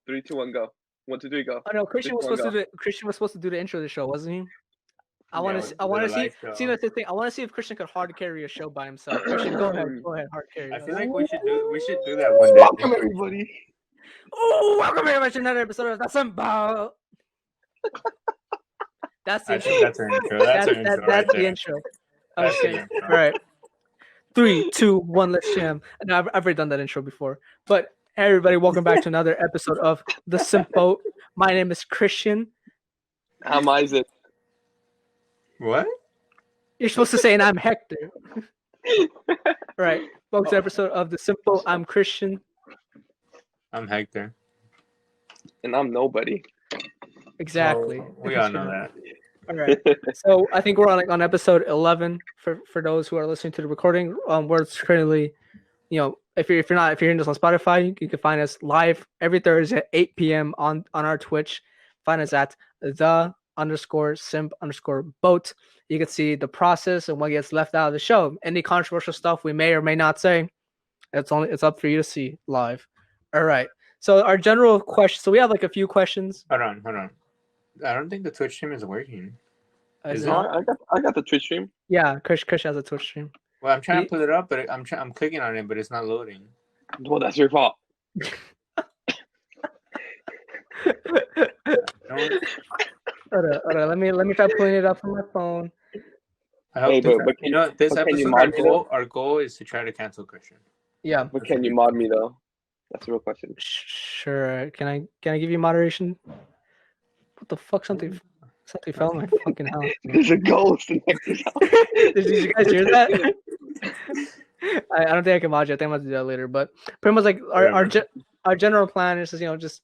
3, 2, 1, go. 1, 2, 3, go. Oh no, Christian 3, was 2, 1, supposed to go. do Christian was supposed to do the intro of the show, wasn't he? I want Yeah, to. I want to the see. live show. See, that's the thing. I want to see if Christian could hard carry a show by himself. Christian, go ahead. Go ahead, hard carry. I us. feel like we should do that one day. Welcome everybody. Oh, welcome very much to another episode of the Simp Boat. That's the I intro. think that's our intro. That's our intro That's right the there. intro. That's Okay. the intro. All right. 3, 2, 1, let's jam. No, I've already done that intro before. But hey, everybody, welcome back to another episode of the Simp Boat. My name is Christian. I'm Isaac. What? You're supposed to say, and I'm Hector. All right. Welcome to the episode of the Simp Boat. I'm Christian. I'm Hector. And I'm nobody. Exactly. Well, we all know that. All right. So I think we're on episode 11 for those who are listening to the recording. We're currently, if you're hearing this on Spotify, you can find us live every Thursday at 8 p.m. on our Twitch. Find us at the_simp_boat. You can see the process and what gets left out of the show. Any controversial stuff we may or may not say, it's up for you to see live. All right. So our general question. So we have like a few questions. Hold on. I don't think the Twitch stream is working. Is it? I got the Twitch stream. Yeah, Chris has a Twitch stream. Well, I'm trying to pull it up, but I'm clicking on it, but it's not loading. Well, that's your fault. Hold on. Let me try pulling it up on my phone. I hope this can you episode, mod me our goal is to try to cancel Christian. Yeah. But can you mod me though? That's the real question. Sure. Can I give you moderation? What the fuck? Something fell in my fucking house. There's a ghost in Hector's house. Did you guys hear that? I don't think I can mod you. I think I'm going to do that later. But pretty much like our general plan is just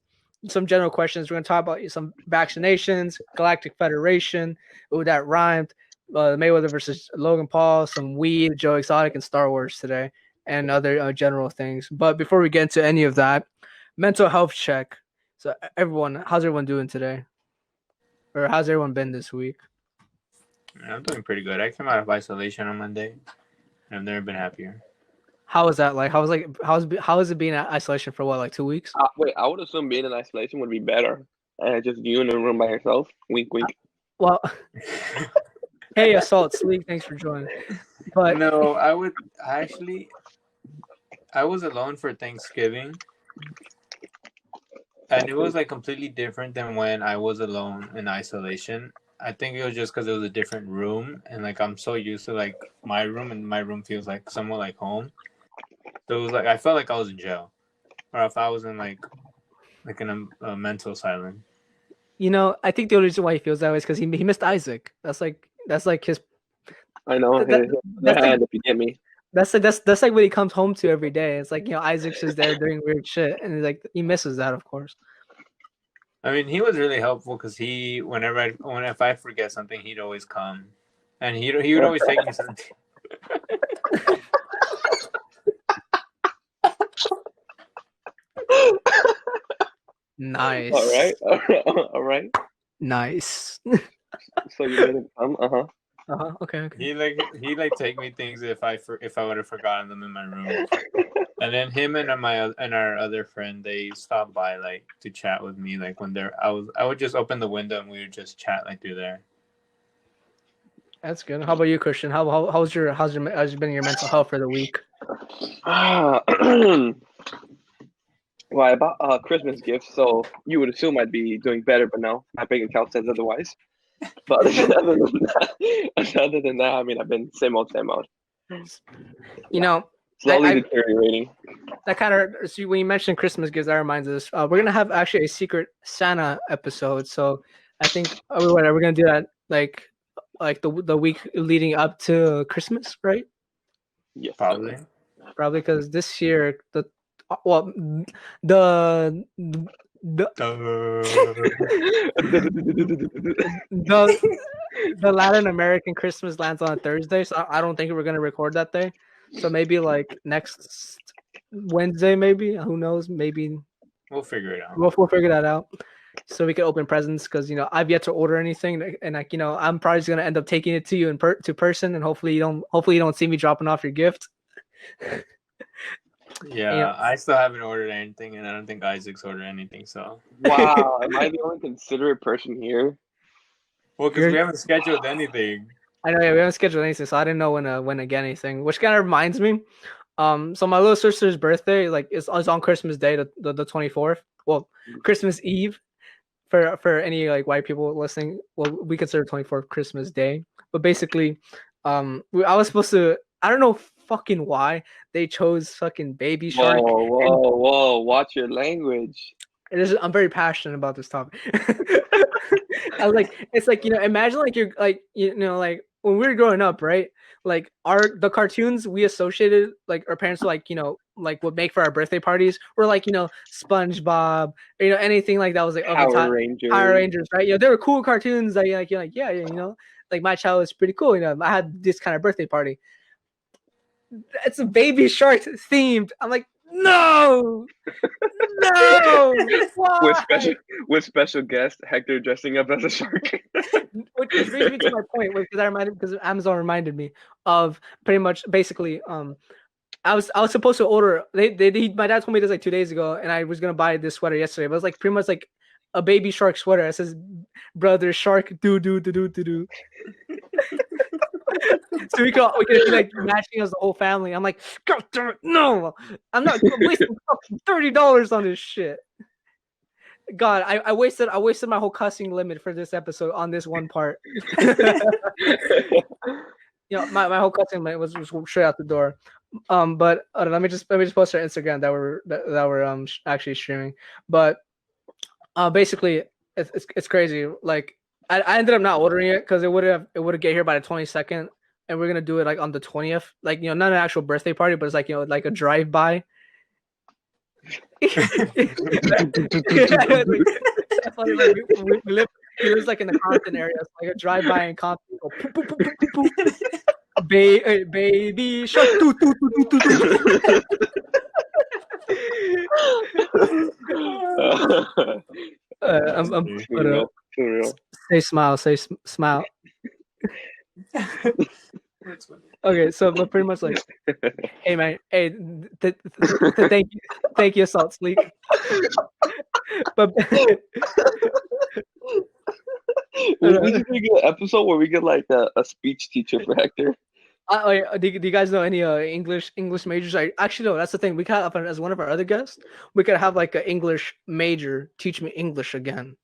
some general questions. We're going to talk about some vaccinations, Galactic Federation. Ooh, that rhymed. Mayweather versus Logan Paul, some weed, Joe Exotic, and Star Wars today, and other general things. But before we get into any of that, mental health check. So how's everyone doing today? Or how's everyone been this week? I'm doing pretty good. I came out of isolation on Monday. I've never been happier. How was that like? How is it being in isolation for what, like 2 weeks? Wait, I would assume being in isolation would be better. Just you in a room by yourself. Wink, wink. Well, hey, Assault Sleek, thanks for joining. But no, I was alone for Thanksgiving. And it was like completely different than when I was alone in isolation. I think it was just because it was a different room, and like I'm so used to like my room, and my room feels like somewhat like home. So it was like I felt like I was in jail, or if I was in like in a mental asylum. I think the only reason why he feels that way is because he missed Isaac. That's like his. I know. If you get me. That's like what he comes home to every day. It's like Isaac's just there doing weird shit, and like he misses that, of course. I mean, he was really helpful because if I forget something, he'd always come, and he would always take me something. Nice. All right. Nice. So you made him come. Okay. He take me things if I would have forgotten them in my room, and then him and our other friend, they stopped by like to chat with me like when I would just open the window and we would just chat like through there. That's good. How about you, Christian? How's been your mental health for the week? Well, I bought Christmas gifts, so you would assume I'd be doing better, but no, my bank account says otherwise. But other than that, I mean, I've been same old. Slowly deteriorating. That kind of, when you mentioned Christmas gifts, that reminds us. We're gonna have actually a Secret Santa episode, so I think we're gonna do that like the week leading up to Christmas, right? Yeah, probably because this year the Latin American Christmas lands on a Thursday, so I don't think we're gonna record that day. So maybe like next Wednesday, maybe. Who knows? Maybe we'll figure it out. We'll figure that out, so we can open presents. Because I've yet to order anything, and I'm probably just gonna end up taking it to you to person, and hopefully you don't see me dropping off your gift. Yeah, you know, I still haven't ordered anything, and I don't think Isaac's ordered anything. So, Wow, am I the only considerate person here? well, because we haven't scheduled anything. I know, yeah, we haven't scheduled anything, so I didn't know when to get anything. Which kind of reminds me, so my little sister's birthday is on Christmas Day, the 24th. Well, Christmas Eve for any like white people listening. Well, we consider 24th Christmas Day, but basically, I was supposed to. I don't know fucking why they chose fucking Baby Shark. Whoa! Watch your language. I'm very passionate about this topic. I was like, it's like, imagine like you're like, like when we were growing up, right? Like the cartoons we associated, like our parents like, like would make for our birthday parties were like, SpongeBob, or, anything like that was like Power Rangers. Power Rangers, right? They were cool cartoons that you're like, yeah, like my child was pretty cool. I had this kind of birthday party. It's a Baby Shark themed. I'm like, no. Why? with special guest Hector dressing up as a shark. Which brings me to my point, because Amazon reminded me of pretty much basically I was supposed to order my dad told me this like 2 days ago, and I was gonna buy this sweater yesterday, but it was like pretty much like a Baby Shark sweater. It says brother shark do. So we could be like matching as the whole family. I'm like, God damn it, no, I'm not wasting fucking $30 on this shit. God, I wasted my whole cussing limit for this episode on this one part. My whole cussing limit was straight out the door. But let me just post our Instagram that we're actually streaming. But basically, it's crazy. Like I ended up not ordering it because it would have get here by the 22nd, and we're gonna do it like on the 20th. Like not an actual birthday party, but it's like like a drive by. He lives like in the Compton area, so like a drive by in Compton. Baby shark. Too real. Say smile. Okay, so but pretty much like, hey man, hey, thank you, Salt Sleek. But we should make an episode where we get like a speech teacher for Hector. Do you guys know any English majors? Actually, no. That's the thing. We could have, as one of our other guests, we could have like an English major teach me English again.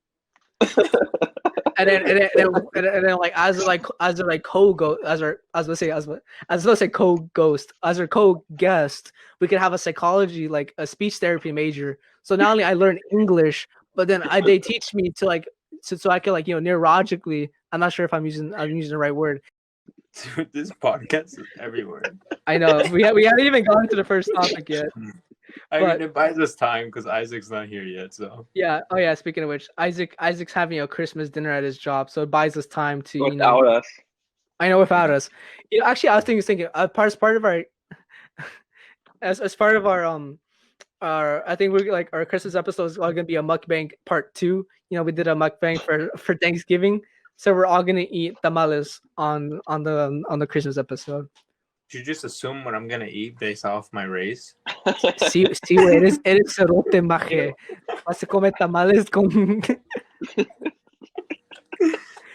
And then like as our co-guest, we could have a psychology, like a speech therapy major. So not only I learn English, but then they teach me to like so I can like neurologically. I'm not sure if I'm using the right word. Dude, this podcast is everywhere. I know we haven't even gone to the first topic yet. I mean, it buys us time because Isaac's not here yet. So yeah. Oh yeah. Speaking of which, Isaac's having a Christmas dinner at his job, so it buys us time to without us. I know without us. Actually, I was thinking part of our as part of our I think we're like our Christmas episode is all gonna be a mukbang part 2. We did a mukbang for Thanksgiving, so we're all gonna eat tamales on the Christmas episode. You just assume what I'm gonna eat based off my race. Sí, eres cerote, maje. Vas a comer tamales con. This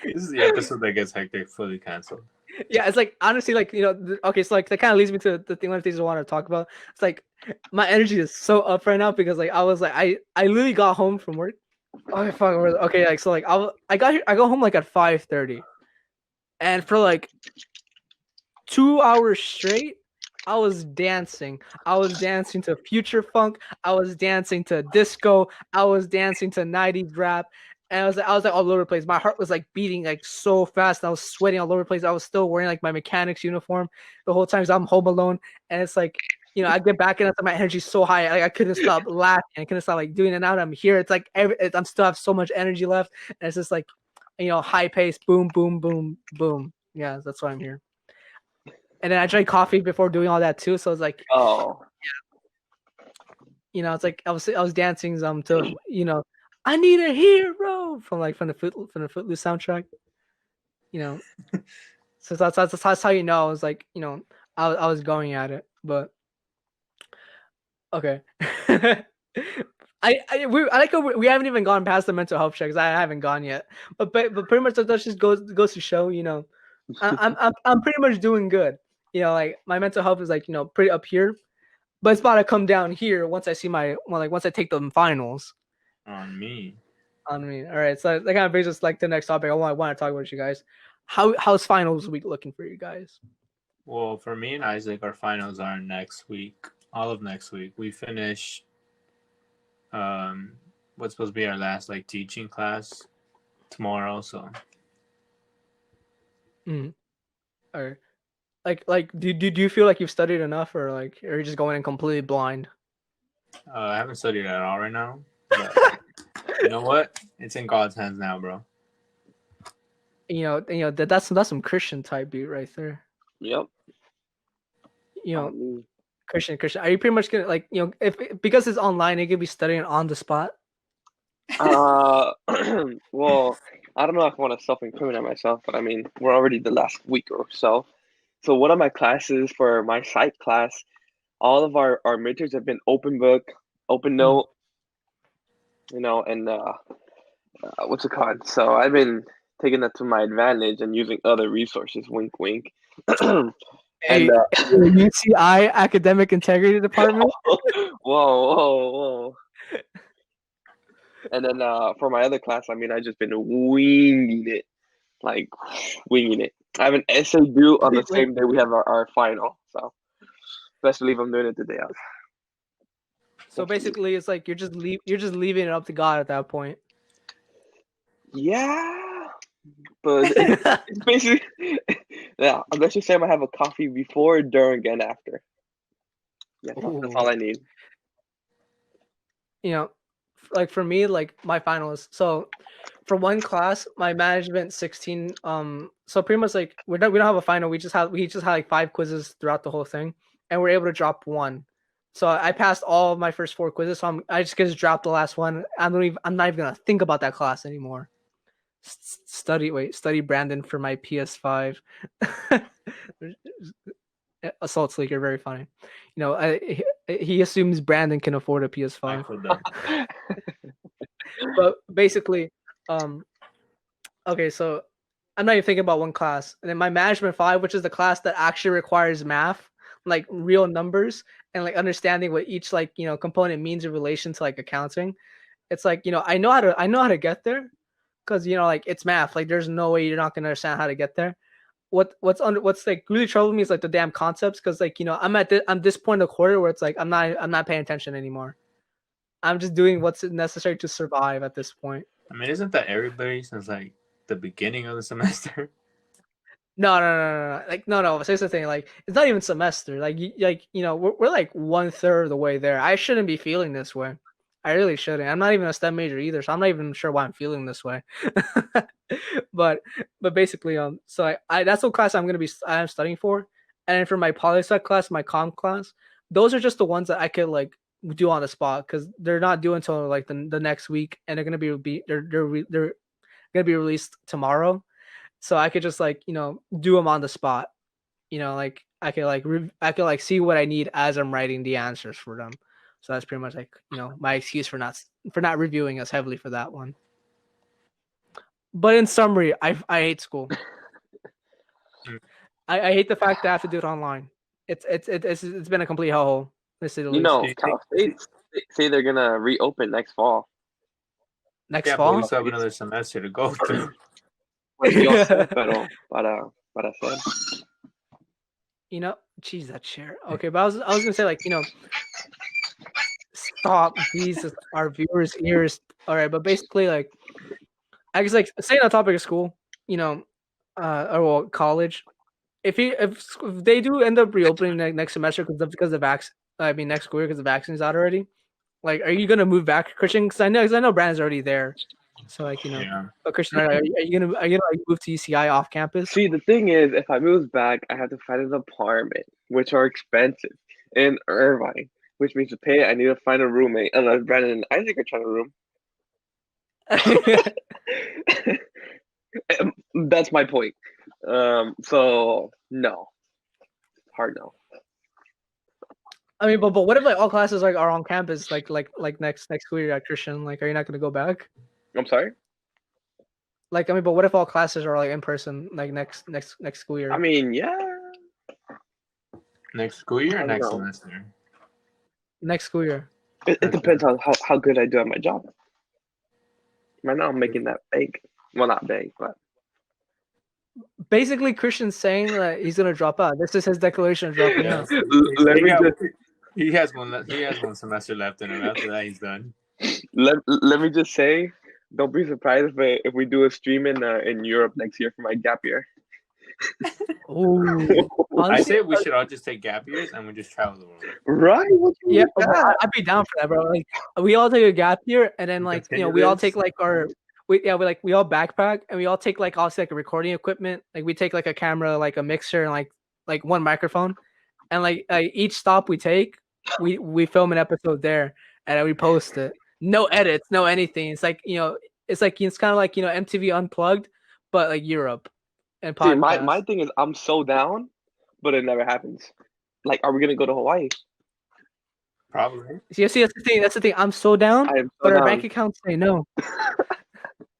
is the episode that gets Hector fully canceled. Yeah, it's like honestly, like okay, so like that kind of leads me to the thing. One of the things I want to talk about. It's like my energy is so up right now because like I was like I literally got home from work. Oh fuck. Okay, like so like I go home like at 5:30, and for like 2 hours straight, I was dancing. I was dancing to future funk. I was dancing to disco. I was dancing to 90s rap. And I was like all over the place. My heart was like beating like so fast. I was sweating all over the place. I was still wearing like my mechanic's uniform the whole time because I'm home alone. And it's like, I get back and my energy's so high. I couldn't stop laughing. I couldn't stop like doing it. Now that I'm here, it's like I'm still have so much energy left. And it's just like, high pace, boom, boom, boom, boom. Yeah, that's why I'm here. And then I drank coffee before doing all that too. So it's like, oh, yeah. It's like I was dancing to I need a hero from the Footloose soundtrack. So that's how I was like I was going at it. But Okay. I like how we haven't even gone past the mental health checks. I haven't gone yet, but pretty much that just goes to show, I'm pretty much doing good. Like my mental health is like pretty up here, but it's about to come down here once I see once I take the finals. On me. All right. So that kind of brings us like to the next topic. I want to talk about with you guys. How's finals week looking for you guys? Well, for me and Isaac, our finals are next week. All of next week. We finish what's supposed to be our last like teaching class tomorrow. So. Mm. Or do you feel like you've studied enough, or like are you just going in completely blind? I haven't studied at all right now, but you know what? It's in God's hands now, bro. That's some Christian type beat right there. Yep. Christian. Are you pretty much gonna if because it's online, you could be studying on the spot? Well, I don't know if I want to self-incriminate myself, but I mean, we're already the last week or so. So one of my classes for my psych class, all of our midterms have been open book, open note, and what's it called? So I've been taking that to my advantage and using other resources. Wink, wink. And UCI Academic Integrity Department. Whoa. And then for my other class, I mean, I just been winging it. I have an essay due on the same day we have our final. So best believe I'm doing it the day of. So basically, it's like you're just leaving it up to God at that point. Yeah, but it's basically let's just say I'm gonna have a coffee before, during, and after. Yeah, that's all I need. Like for me, like my finals. So for one class, my management 16. So pretty much like we don't have a final. We just had like 5 quizzes throughout the whole thing, and we're able to drop 1. So I passed all of my first 4 quizzes. So I just dropped the last one. I'm not even gonna think about that class anymore. Study Brandon for my PS5. Assault Sleeker, very funny. He assumes Brandon can afford a PS5. But basically, okay, so I'm not even thinking about one class. And then my management 5, which is the class that actually requires math, like real numbers, and like understanding what each component means in relation to like accounting. It's like, I know how to get there, because like it's math. Like there's no way you're not gonna understand how to get there. What's like really troubling me is like the damn concepts, because like I'm this point in the quarter where it's like I'm not paying attention anymore. I'm just doing what's necessary to survive at this point. I mean, isn't that everybody since like the beginning of the semester? No. Like no. Here's the thing. Like it's not even semester. We're like 1/3 of the way there. I shouldn't be feeling this way. I really shouldn't. I'm not even a STEM major either, so I'm not even sure why I'm feeling this way. but basically, so I that's what class I'm studying for, and then for my poli-sci class, my comm class, those are just the ones that I could like do on the spot, because they're not due until like the next week, and they're gonna be they're gonna be released tomorrow, so I could just like do them on the spot. Like I could see what I need as I'm writing the answers for them. So that's pretty much like my excuse for not reviewing as heavily for that one. But in summary, I hate school. I hate the fact that I have to do it online. It's been a complete hellhole. Cal State say they're gonna reopen next fall. Fall? But we still have another semester to go through. Para hacer. Geez, that chair. Okay, but I was gonna say like stop, Jesus, our viewers' ears. All right, but basically like I guess like staying on topic of school, or college. If they do end up reopening next semester because the next school year because the vaccine is out already. Like, are you gonna move back, Christian? Because I know Brandon's already there. So like but Christian, are you gonna like move to UCI off campus? See, the thing is, if I move back, I have to find an apartment, which are expensive, in Irvine, which means to pay. I need to find a roommate, unless Brandon and Isaac are trying to room. That's my point. So no, hard no. I mean, but what if like all classes like are on campus like next school year at Christian? Like, are you not gonna go back? I'm sorry. Like, I mean, but what if all classes are like in person like next school year? I mean, yeah. Next school year I or don't next know. semester? Next school year. It depends on how good I do at my job. Right now, I'm making that bank. Well, not bank, but Basically, Christian's saying that he's gonna drop out. This is his declaration of dropping out. let me just He has one semester left in him. After that, he's done. let me just say, don't be surprised if we do a stream in Europe next year for my gap year. Ooh. I say we should all just take gap years and we just travel the world. Right? Yeah, I'd be down for that, bro. Like, we all take a gap year, and then like we all take like we all backpack, and we all take like also like a recording equipment. Like we take like a camera, like a mixer, and like one microphone, and like each stop we take, we film an episode there, and then we post it. No edits, no anything. It's like it's kind of like MTV Unplugged, but like Europe and podcast. See, my thing is I'm so down, but it never happens. Like, are we gonna go to Hawaii? Probably. See, that's the thing. I'm so down, but our bank accounts say no.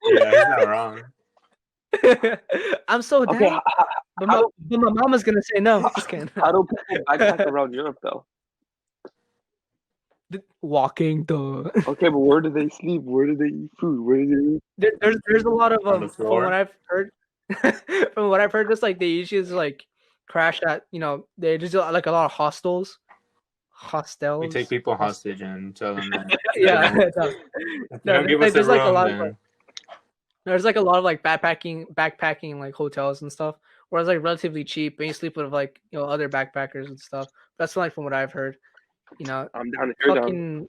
Yeah, he's not wrong. I'm so down, Okay, but my mama's gonna say no. Just kidding. how do people backpack around Europe though? Walking the. Okay, but where do they sleep? Where do they eat food? Where do they eat? There's a lot of from what I've heard. From what I've heard, just like they usually just like crash at they just do, like a lot of hostels. We take people hostage and tell them that. There's like a lot of there's like a lot of like backpacking like hotels and stuff where it's like relatively cheap and you sleep with like other backpackers and stuff. That's like from what I've heard. I'm down here.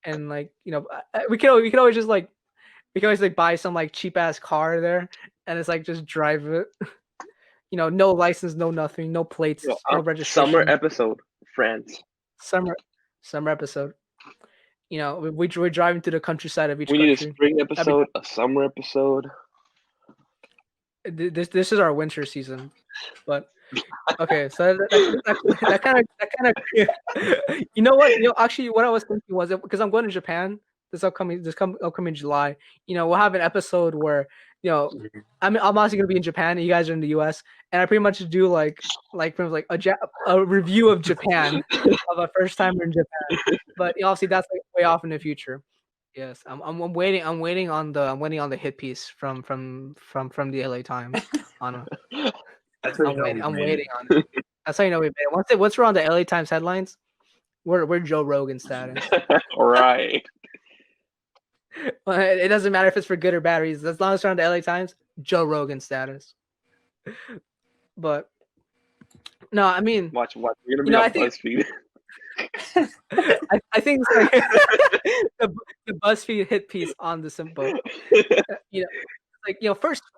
And like we can always just like buy some like cheap ass car there and it's like just drive it. No license, no nothing, no plates, no registration. Summer episode, France. Summer episode. We're driving to the countryside of each country. We need a spring episode, a summer episode. This is our winter season, but okay. So that kind of you know what? Actually, what I was thinking was because I'm going to Japan this upcoming July. We'll have an episode where I'm also gonna be in Japan and you guys are in the US, and I pretty much do like a review of Japan of a first timer in Japan. But obviously that's like way off in the future. Yes, I'm waiting on the hit piece from the LA Times on a. I'm waiting on it. That's how you know we made it. Once we're on the LA Times headlines, we're Joe Rogan status. All right. It doesn't matter if it's for good or bad reasons. As long as we're on the LA Times, Joe Rogan status. But no, I mean, watch. We're gonna be on BuzzFeed. I think it's like the BuzzFeed hit piece on the Simp Boat.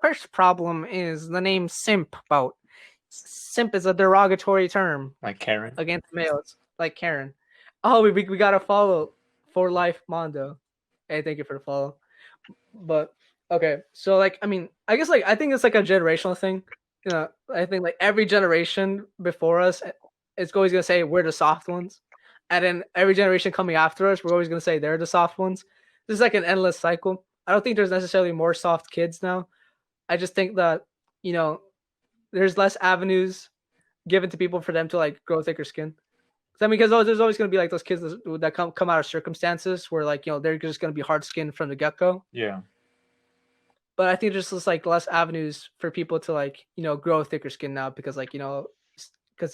First problem is the name Simp Boat. Simp is a derogatory term, like Karen against males, like Karen. Oh, we got to follow for life, Mondo. Hey, thank you for the follow. But okay, so like I think it's like a generational thing. I think like every generation before us, it's always gonna say we're the soft ones, and then every generation coming after us, we're always gonna say they're the soft ones. This is like an endless cycle. I don't think there's necessarily more soft kids now. I just think that there's less avenues given to people for them to like grow thicker skin. Because there's always going to be like those kids that come out of circumstances where like they're just going to be hard skinned from the get go. Yeah. But I think there's just like less avenues for people to like grow thicker skin now because like because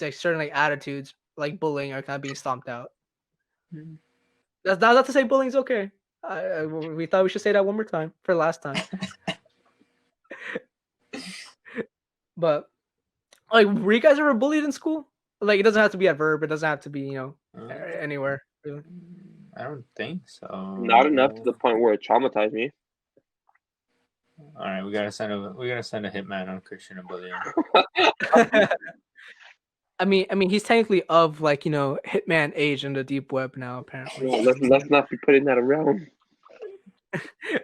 like certain like attitudes like bullying are kind of being stomped out. Mm-hmm. That's not to say bullying's okay. We thought we should say that one more time for the last time. But like, were you guys ever bullied in school? Like, it doesn't have to be at Verb. It doesn't have to be anywhere. Really. I don't think so. Not enough to the point where it traumatized me. All right, we gotta send a hitman on Christian and bullying. I mean, he's technically of like hitman age in the deep web now. Apparently, well, let's not be putting that around.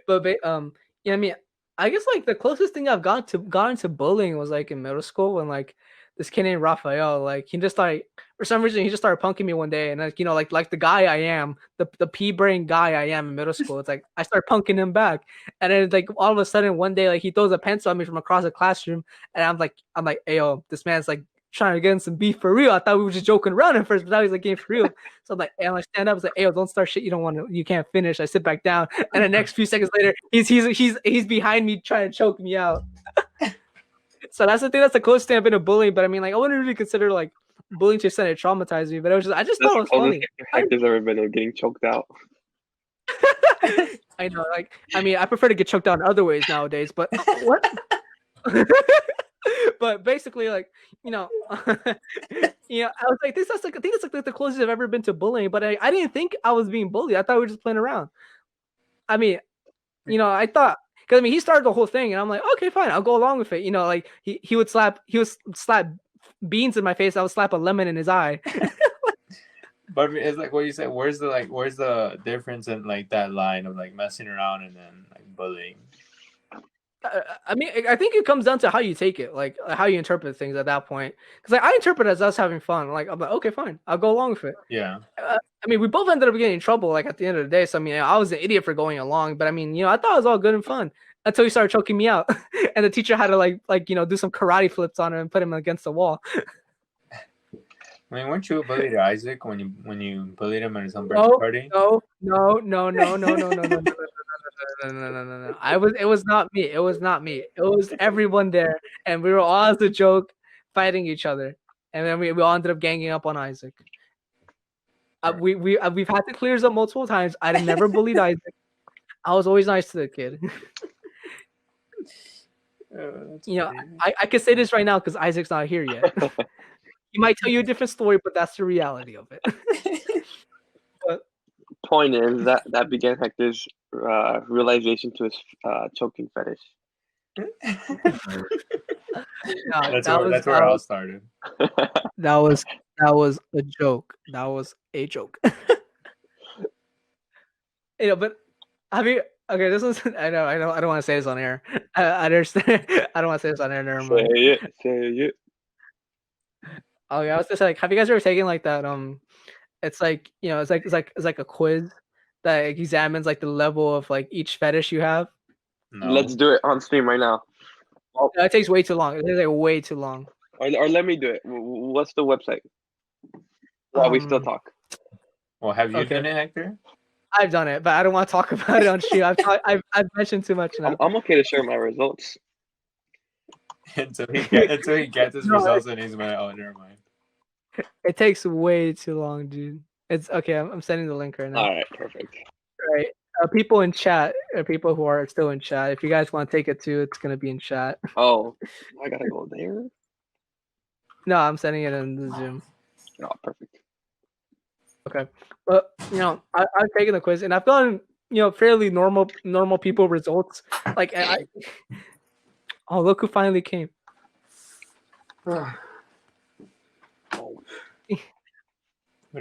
But I mean, I guess like the closest thing I've gotten to bullying was like in middle school when like this kid named Raphael, like he just like for some reason he just started punking me one day, and like like the guy I am, the pea brain guy I am in middle school. It's like I start punking him back, and then like all of a sudden one day like he throws a pencil at me from across the classroom, and I'm like, hey yo, this man's like trying to get in some beef for real. I thought we were just joking around at first, but now he's like getting for real. So I'm like, hey, I stand up. I was like, hey, yo, don't start shit. You can't finish. I sit back down, and the next few seconds later, he's behind me trying to choke me out. So that's the thing. That's the closest thing I've been to bullying. But I mean, like, I wouldn't really consider like bullying to extent it traumatized me. But I just thought it was funny. Hector's ever been of getting choked out. I know, like, I mean, I prefer to get choked out in other ways nowadays. But what? But basically, like, I was like, I think it's like the closest I've ever been to bullying. But I didn't think I was being bullied. I thought we were just playing around. I mean, I thought. Because I mean, he started the whole thing, and I'm like, okay, fine, I'll go along with it. Like he would slap beans in my face. I would slap a lemon in his eye. But it's like what you said. Where's the difference in like that line of like messing around and then like bullying? I mean, I think it comes down to how you take it, like how you interpret things at that point. Because like, I interpret it as us having fun. Like I'm like, okay, fine, I'll go along with it. Yeah. I mean, we both ended up getting in trouble. Like at the end of the day, so I mean, I was an idiot for going along. But I mean, I thought it was all good and fun until he started choking me out, and the teacher had to like do some karate flips on him and put him against the wall. I mean, weren't you a bully to Isaac when you bullied him at his own birthday party? No. It was not me. It was not me. It was everyone there, and we were all as a joke fighting each other, and then we all ended up ganging up on Isaac. We've had to clear this up multiple times. I never bullied Isaac. I was always nice to the kid. I can say this right now because Isaac's not here yet. He might tell you a different story, but that's the reality of it. But point is that began Hector's realization to his choking fetish. That's where it all started. That was a joke. That was a joke. But have you? Okay, this is. I know. I don't want to say this on air. I understand. I don't want to say this on air. Never mind. Say it. Okay, I was just like, have you guys ever taken like that? It's like it's like a quiz that examines like the level of like each fetish you have. No. Let's do it on stream right now. It takes way too long. It takes like way too long. Or let me do it. What's the website? While we still talk. Well, have you done it, Hector? I've done it, but I don't want to talk about it on stream. I've mentioned too much now. I'm okay to share my results. until he gets his results, and he's like, oh, never mind. It takes way too long, dude. It's okay. I'm sending the link right now. All right, perfect. Right. People in chat, people who are still in chat, if you guys want to take it too, it's gonna be in chat. Oh, I gotta go there. No, I'm sending it in the Zoom. Oh, perfect. Okay, but I've taken the quiz and I've gotten fairly normal people results. Like oh, look who finally came.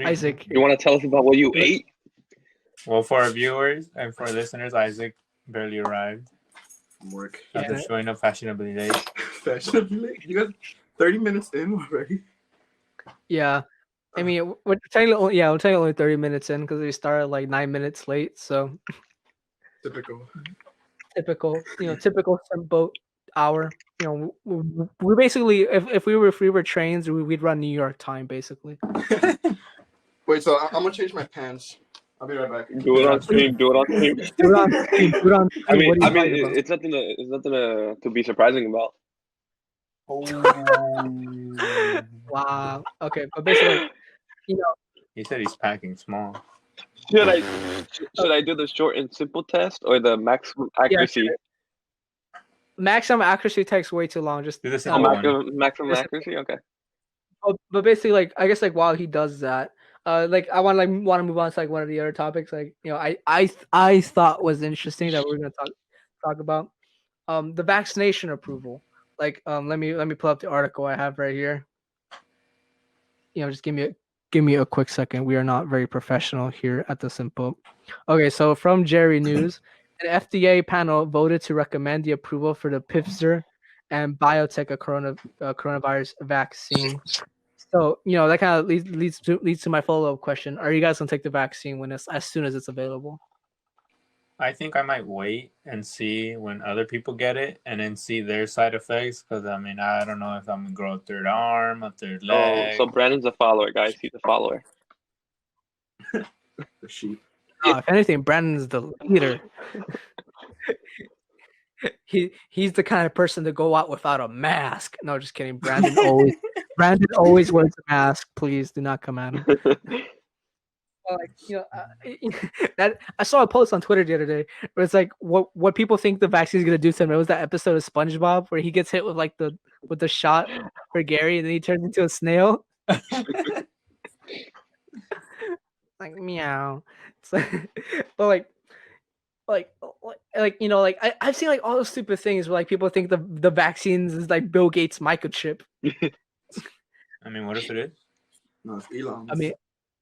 Isaac, you want to tell us about what you ate? Well, for our viewers and for our listeners, Isaac barely arrived. Work. After showing up fashionably late. Fashionably late? You got 30 minutes in already? Yeah. I mean, we're technically only 30 minutes in because we started like 9 minutes late. So Typical. Typical Simp Boat hour. We basically, if we were trains, we'd run New York time basically. Wait, so I'm gonna change my pants. I'll be right back. Do it on stream. I mean, it's nothing to be surprising about. Oh. Wow. Okay, but basically, He said he's packing small. Should I do the short and simple test or the maximum accuracy? Yeah, maximum accuracy takes way too long. Just do the simple one. Maximum accuracy. Okay. But basically, like I guess, like while he does that, like I want to move on to like one of the other topics. Like I thought was interesting that we're gonna talk about the vaccination approval. Like let me pull up the article I have right here. Just give me a quick second. We are not very professional here at the Simp Boat. Okay, so from Jerry News, an FDA panel voted to recommend the approval for the Pfizer and BioNTech coronavirus vaccine. So that kind of leads to my follow-up question: are you guys gonna take the vaccine when it's as soon as it's available? I think I might wait and see when other people get it, and then see their side effects. Because I mean, I don't know if I'm gonna grow a third arm, a third leg. Oh, so Brandon's a follower, guys. He's a follower. The sheep. If anything, Brandon's the leader. He's the kind of person to go out without a mask. No, just kidding. Brandon always wears a mask. Please do not come at him. That I saw a post on Twitter the other day where it's like what people think the vaccine is gonna do to him. It was that episode of SpongeBob where he gets hit with like the shot for Gary and then he turns into a snail. Like meow. It's but I've seen like all those stupid things where like people think the vaccines is like Bill Gates' microchip. I mean, what if it is? No, it's Elon. I mean,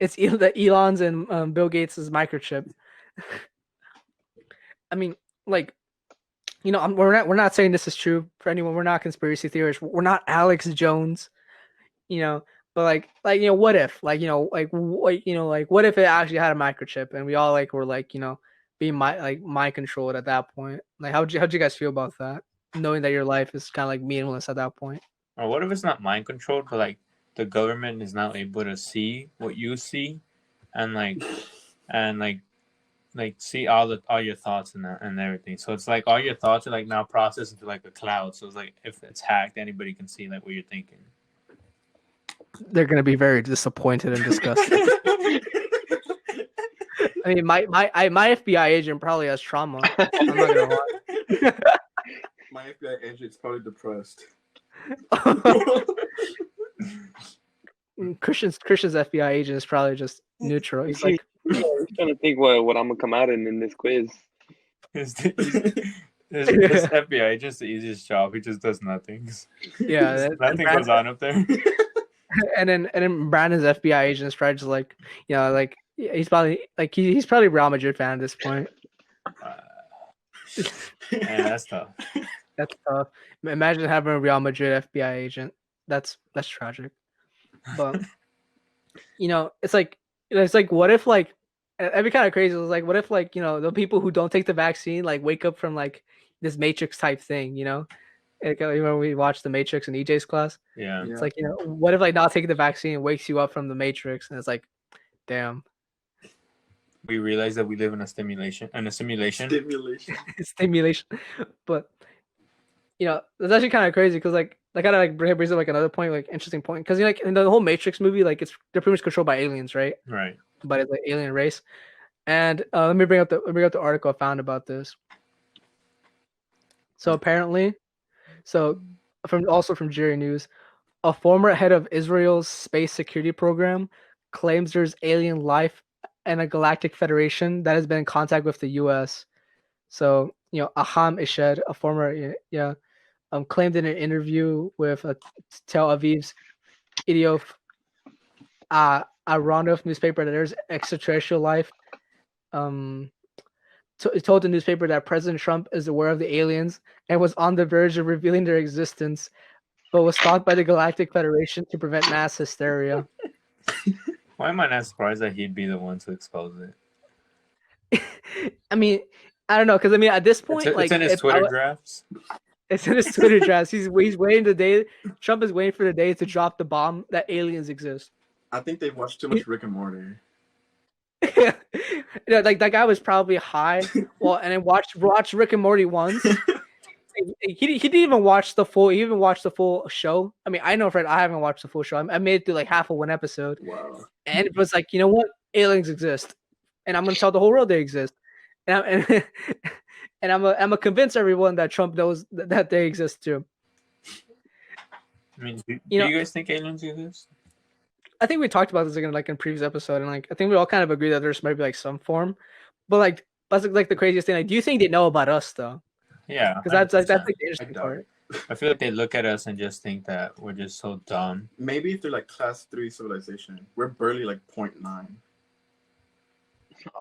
it's the Elon's and Bill Gates' microchip. I mean, like, we're not saying this is true for anyone. We're not conspiracy theorists. We're not Alex Jones, but what if, what if it actually had a microchip and we all were being mind controlled at that point? Like, how'd you guys feel about that, knowing that your life is kind of like meaningless at that point? Or what if it's not mind controlled, but like the government is not able to see what you see, and see all your thoughts and everything. So it's like all your thoughts are like now processed into like a cloud. So it's like if it's hacked, anybody can see like what you're thinking. They're gonna be very disappointed and disgusted. I mean, my FBI agent probably has trauma. I'm not gonna lie. My FBI agent is probably depressed. Christian's FBI agent is probably just neutral. He's like, he's trying to think what I'm gonna come out in this quiz. This FBI agent's the easiest job. He just does nothing. Yeah, nothing goes on up there. And then Brandon's FBI agent is probably just he's probably he's probably a Real Madrid fan at this point. Man, that's tough. That's tough. Imagine having a Real Madrid FBI agent. That's tragic. But it's like what if it'd be kind of crazy. It's like what if the people who don't take the vaccine wake up from this Matrix type thing, when we watched the Matrix in EJ's class. Yeah. It's like what if not taking the vaccine wakes you up from the Matrix and it's like, damn. We realize that we live in a simulation. Stimulation. But it's actually kind of crazy because that kind of brings up another point, interesting point, because in the whole Matrix movie, they're pretty much controlled by aliens, right? Right. But it's alien race. And let me bring up the article I found about this. So apparently, from Jerry News, a former head of Israel's space security program claims there's alien life and a galactic federation that has been in contact with the U.S. So Aham Eshed, a former claimed in an interview with Tel Aviv's Idiof Aronoff newspaper that there's extraterrestrial life. He told the newspaper that President Trump is aware of the aliens and was on the verge of revealing their existence, but was stopped by the Galactic Federation to prevent mass hysteria. Why am I not surprised that he'd be the one to expose it? I mean, I don't know, because at this point, it's in his Twitter drafts. It's in his Twitter drafts. He's waiting the day. Trump is waiting for the day to drop the bomb that aliens exist. I think they've watched too much Rick and Morty. That guy was probably high. Well, and then watched Rick and Morty once. He didn't even watch the full. He even watched the full show. I mean, I know, Fred. I haven't watched the full show. I made it through half of one episode. Wow. And it was you know what? Aliens exist, and I'm gonna tell the whole world they exist. And I'm gonna convince everyone that Trump knows that they exist too. I mean, do you guys think aliens exist? I think we talked about this in previous episode, and I think we all kind of agree that there's maybe some form, but that's the craziest thing. Do you think they know about us though? Yeah, because that's the interesting part. I feel like they look at us and just think that we're just so dumb. Maybe if they're class 3 civilization, we're barely 0.9.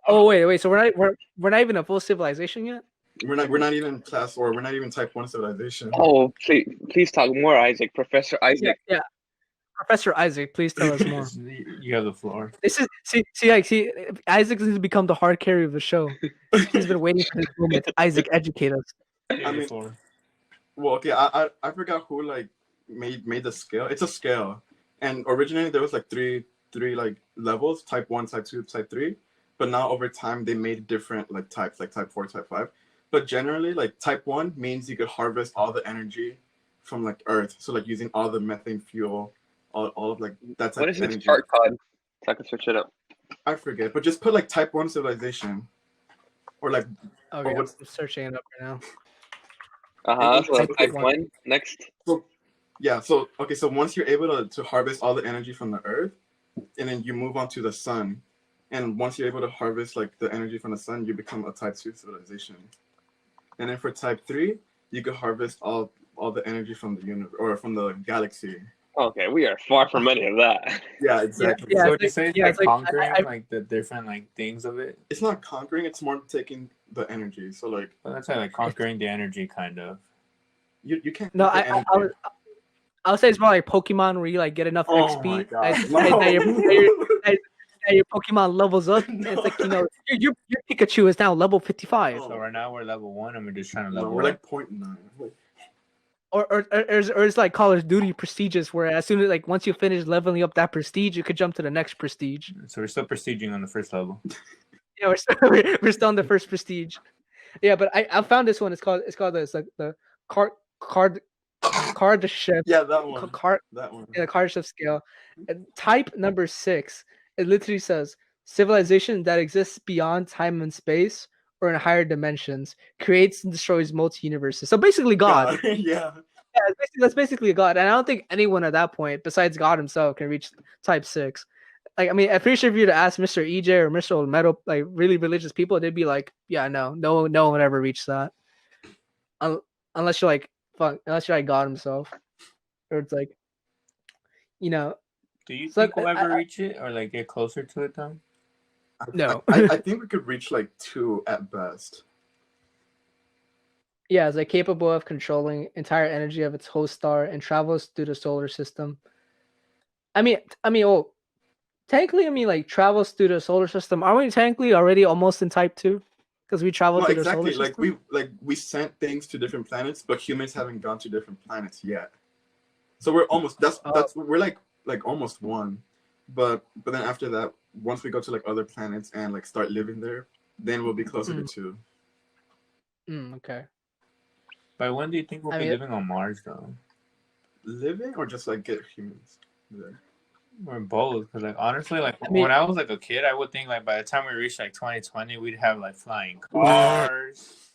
Oh wait! So we're not even a full civilization yet. We're not even class 4. We're not even type 1 civilization. Oh, please talk more, Isaac. Professor Isaac. Yeah. Professor Isaac, please tell us more. You have the floor. This is see, Isaac needs to become the hard carry of the show. He's been waiting for this moment. Isaac, educate us. You have I the mean, floor. well, okay, I forgot who like made the scale. It's a scale, and originally there was like three like levels: type 1, type 2, type 3. But now over time they made different like types, like type 4, type 5. But generally, like type 1 means you could harvest all the energy from like Earth, so like using all the methane fuel, all of like that type What of is this energy. chart called? So I can switch it up. I forget, but just put like type 1 civilization, or like Okay, what- I'm searching it up right now. So Type type one. 1 next. yeah. So okay, so once you're able to harvest all the energy from the Earth, and then you move on to the sun, and once you're able to harvest like the energy from the sun, you become a type 2 civilization. And then for type 3, you could harvest all the energy from the universe or from the galaxy. Okay, we are far from any of that. Yeah, exactly. Yeah, So it's would you like- say it's yeah, like it's like- conquering I- like the different like things of it? It's not conquering; it's more taking the energy. So like Well, that's like conquering the energy, kind of. you can't. No, conquer energy. I would say it's more like Pokemon where you like get enough Oh XP my God. that your Pokemon levels up. And it's like your Pikachu is now level 55. Oh. So right now we're level 1 and we're just trying to No, level we're up. like 0.9. Like, Or it's like Call of Duty prestigious, where as soon as like once you finish leveling up that prestige, you could jump to the next prestige. So we're still prestiging on the first level. Yeah, we're still on the first prestige. Yeah, but I found this one. It's called this like the card chef yeah, that one. That one. in a card chef scale. And type number 6. It literally says civilization that exists beyond time and space or in higher dimensions creates and destroys multi-universes. So basically, God. yeah. Yeah, that's basically God, and I don't think anyone at that point, besides God himself, can reach type 6. Like, I mean, I'm pretty sure if you were to ask Mr. EJ or Mr. Olmedo, like really religious people, they'd be like, "Yeah, no one would ever reach that, unless you're like God himself, or it's like, Do you So, think we'll ever reach it or like get closer to it though? No. I think we could reach like 2 at best. Yeah, it's like capable of controlling entire energy of its host star and travels through the solar system. I mean, technically, like travels through the solar system. Are we technically already almost in type 2? Because we travel No, through exactly. the solar system. We sent things to different planets, but humans haven't gone to different planets yet. So we're almost we're like almost 1. But then after that, once we go to like other planets and like start living there, then we'll be closer to 2. Okay. By when do you think we'll be living on Mars though? Living or just like get humans there? Or both, because like honestly, like when I was like a kid, I would think like by the time we reach like 2020, we'd have like flying cars,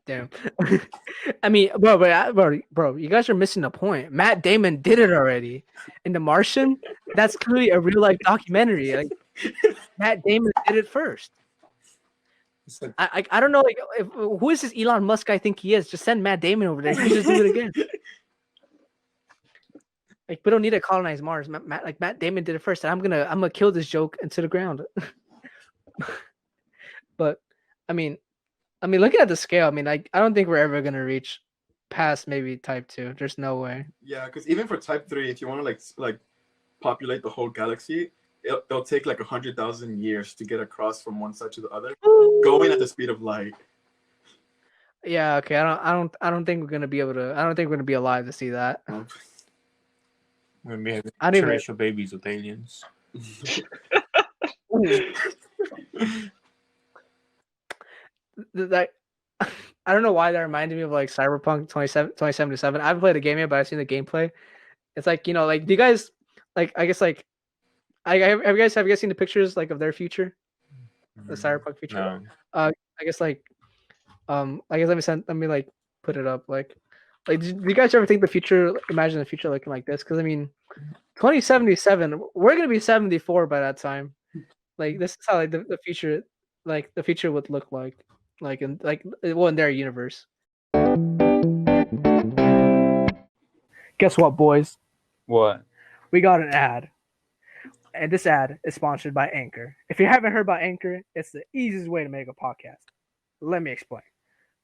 Damn. I mean, bro, you guys are missing the point. Matt Damon did it already in The Martian. That's clearly a real life documentary. Like Matt Damon did it first. I don't know, like who is this Elon Musk I think he is? Just send Matt Damon over there. He just do it again. Like we don't need to colonize Mars. Matt Damon did it first, and I'm gonna kill this joke into the ground. But I mean, looking at the scale, I don't think we're ever gonna reach past maybe type 2. There's no way. Yeah, because even for type 3, if you want to like populate the whole galaxy, it'll take like 100,000 years to get across from one side to the other, going at the speed of light. Yeah, okay. I don't think we're gonna be able to. I don't think we're gonna be alive to see that. We're gonna be having terrestrial babies with aliens. That I don't know why that reminded me of like Cyberpunk 2077. I haven't played the game yet, but I've seen the gameplay. It's like, like, do you guys like? I guess like, have you guys seen the pictures like of their future, the Cyberpunk future? No. I guess like, I guess let me like put it up. Like, do you guys ever think the future? Imagine the future looking like this? Because 2077, we're gonna be 74 by that time. Like, this is how like the future, like the future would look like in their universe. Guess what, boys? What? We got an ad. And this ad is sponsored by Anchor. If you haven't heard about Anchor, it's the easiest way to make a podcast. Let me explain.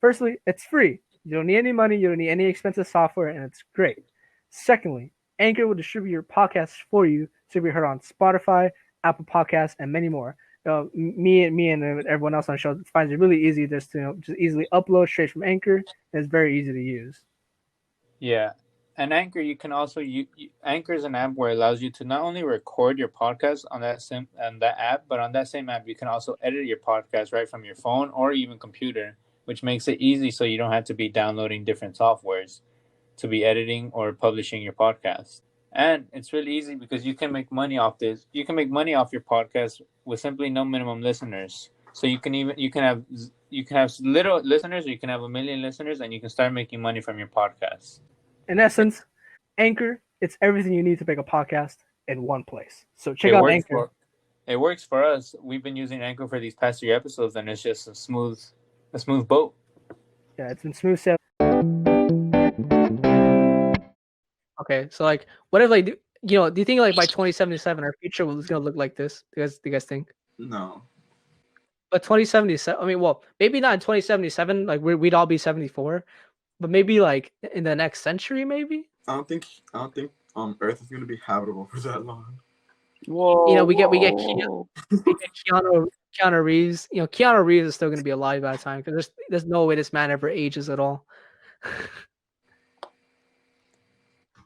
Firstly, it's free. You don't need any money, you don't need any expensive software, and it's great. Secondly, Anchor will distribute your podcasts for you to be heard on Spotify, Apple Podcasts, and many more. Me and everyone else on the show finds it really easy just to just easily upload straight from Anchor. And it's very easy to use. Yeah. And Anchor, you can also Anchor is an app where it allows you to not only record your podcast on that app, but on that same app you can also edit your podcast right from your phone or even computer, which makes it easy so you don't have to be downloading different softwares to be editing or publishing your podcast. And it's really easy because you can make money off this. You can make money off your podcast with simply no minimum listeners. So you can have little listeners, or you can have 1 million listeners, and you can start making money from your podcast. In essence, Anchor, it's everything you need to make a podcast in one place. So check out Anchor. It works for us. We've been using Anchor for these past 3 episodes, and it's just a smooth boat. Yeah, it's been smooth sailing. Okay, so like, what if like, do you think like by 2077 our future is gonna look like this? Do you guys think? No. But 2077, I mean, well, maybe not in 2077. Like we'd all be 74, but maybe like in the next century, maybe. I don't think Earth is gonna be habitable for that long. Whoa. We get Keanu Reeves. Keanu Reeves is still gonna be alive by that time because there's no way this man ever ages at all.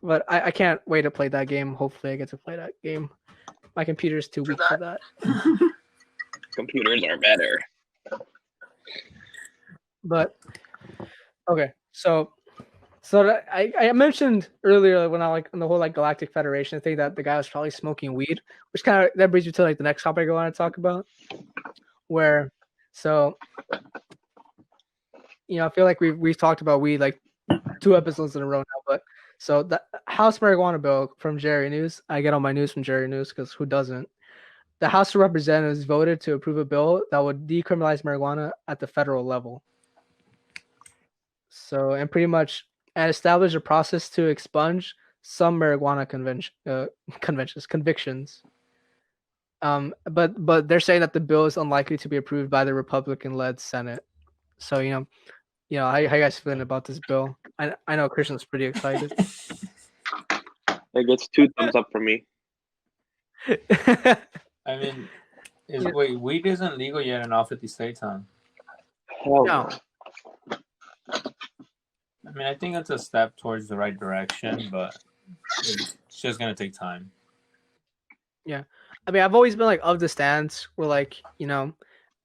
But I can't wait to play that game. Hopefully, I get to play that game. My computer's too weak for that. Computers are better. But okay, so I mentioned earlier when I like on the whole like Galactic Federation thing that the guy was probably smoking weed, which kind of that brings me to like the next topic I want to talk about. Where so I feel like we've talked about weed like 2 episodes in a row now, but. So the House marijuana bill from Jerry News. I get all my news from Jerry News because who doesn't? The House of Representatives voted to approve a bill that would decriminalize marijuana at the federal level. So and pretty much and establish a process to expunge some marijuana convictions. But they're saying that the bill is unlikely to be approved by the Republican-led Senate. So how you guys feeling about this bill? I know Christian's pretty excited. It gets 2 thumbs up from me. I mean, wait, weed isn't legal yet in all 50 states, huh? Hell no. I mean, I think it's a step towards the right direction, but it's just gonna take time. Yeah, I mean, I've always been like of the stance where like